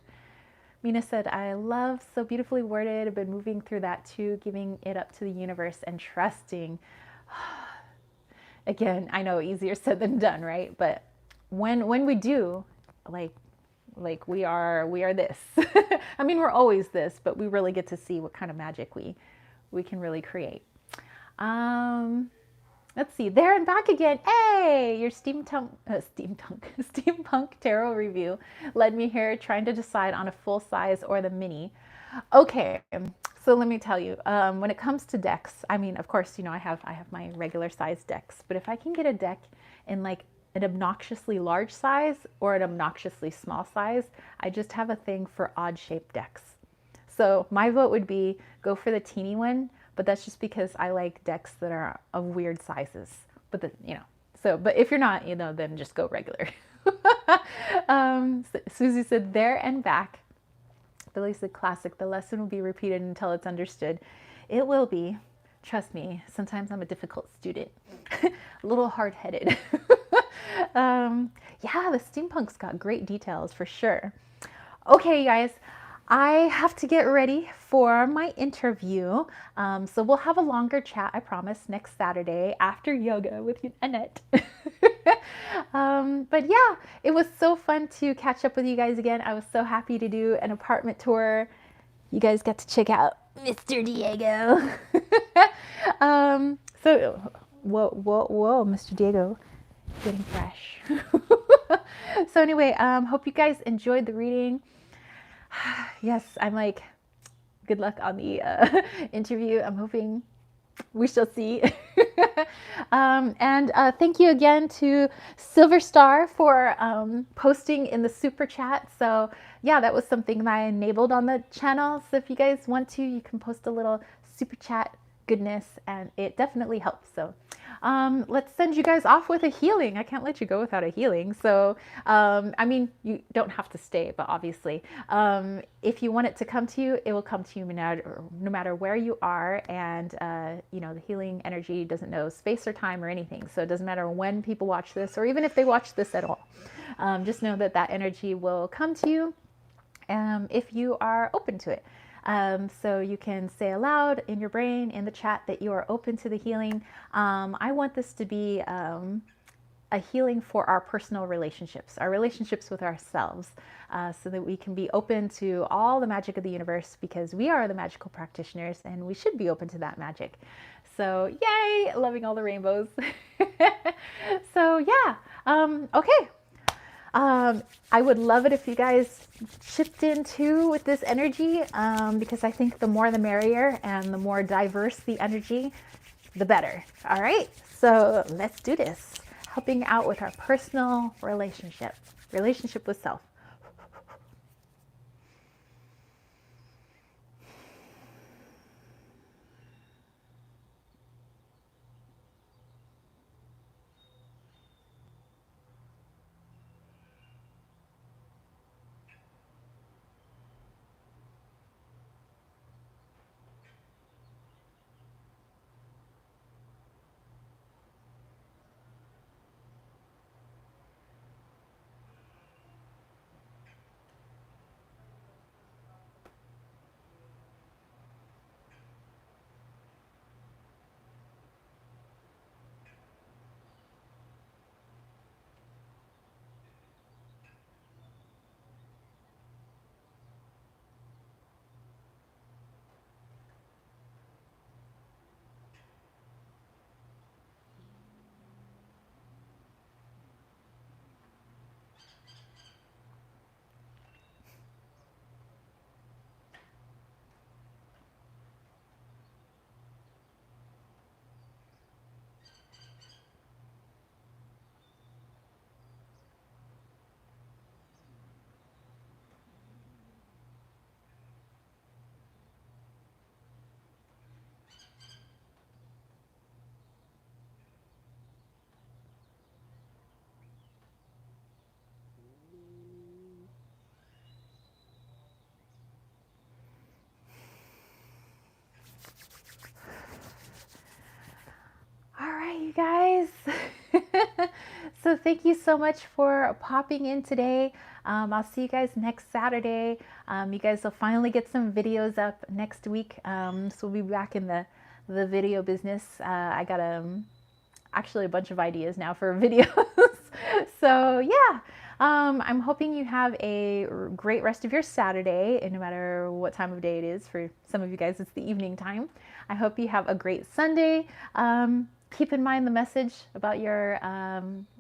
Mina said, I love so beautifully worded. I've been moving through that too, giving it up to the universe and trusting. Again, I know easier said than done, right? But when we do, like we are this. I mean, we're always this, but we really get to see what kind of magic we can really create. Let's see, there and back again. Hey, your steampunk tarot review led me here trying to decide on a full size or the mini. Okay, so let me tell you, when it comes to decks, I mean, of course, I have my regular size decks, but if I can get a deck in like an obnoxiously large size or an obnoxiously small size, I just have a thing for odd shaped decks. So my vote would be go for the teeny one, but that's just because I like decks that are of weird sizes. But but if you're not, then just go regular. Susie said there and back. Billy said classic. The lesson will be repeated until it's understood. It will be. Trust me. Sometimes I'm a difficult student, a little hard-headed. Yeah, the steampunk's got great details for sure. Okay, guys. I have to get ready for my interview. So we'll have a longer chat, I promise, next Saturday after yoga with Annette. But yeah, it was so fun to catch up with you guys again. I was so happy to do an apartment tour. You guys got to check out Mr. Diego. Whoa, Mr. Diego, getting fresh. So anyway, hope you guys enjoyed the reading. Yes, I'm like, good luck on the interview. I'm hoping we shall see. And thank you again to Silver Star for posting in the super chat. So yeah, that was something that I enabled on the channel. So if you guys want to, you can post a little super chat goodness and it definitely helps. So let's send you guys off with a healing. I can't let you go without a healing. So, I mean, you don't have to stay, but obviously, if you want it to come to you, it will come to you no matter where you are. And, the healing energy doesn't know space or time or anything. So it doesn't matter when people watch this or even if they watch this at all. Just know that energy will come to you if you are open to it. So you can say aloud in your brain, in the chat, that you are open to the healing. I want this to be a healing for our personal relationships, our relationships with ourselves, so that we can be open to all the magic of the universe because we are the magical practitioners and we should be open to that magic. So yay, loving all the rainbows. So yeah, okay. I would love it if you guys chipped in too with this energy, because I think the more the merrier and the more diverse the energy, the better. All right, so let's do this. Helping out with our personal relationship with self. thank you so much for popping in today. I'll see you guys next Saturday. You guys will finally get some videos up next week. So we'll be back in the video business. I got actually a bunch of ideas now for videos. So yeah, I'm hoping you have a great rest of your Saturday, and no matter what time of day it is. For some of you guys, it's the evening time. I hope you have a great Sunday. Keep in mind the message about your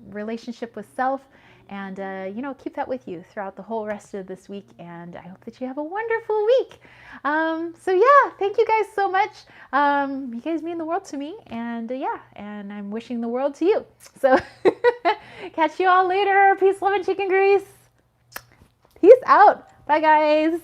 relationship with self, and you know, keep that with you throughout the whole rest of this week. And I hope that you have a wonderful week. So yeah, thank you guys so much. You guys mean the world to me, and yeah, and I'm wishing the world to you. So catch you all later. Peace, love, and chicken grease. Peace out. Bye, guys.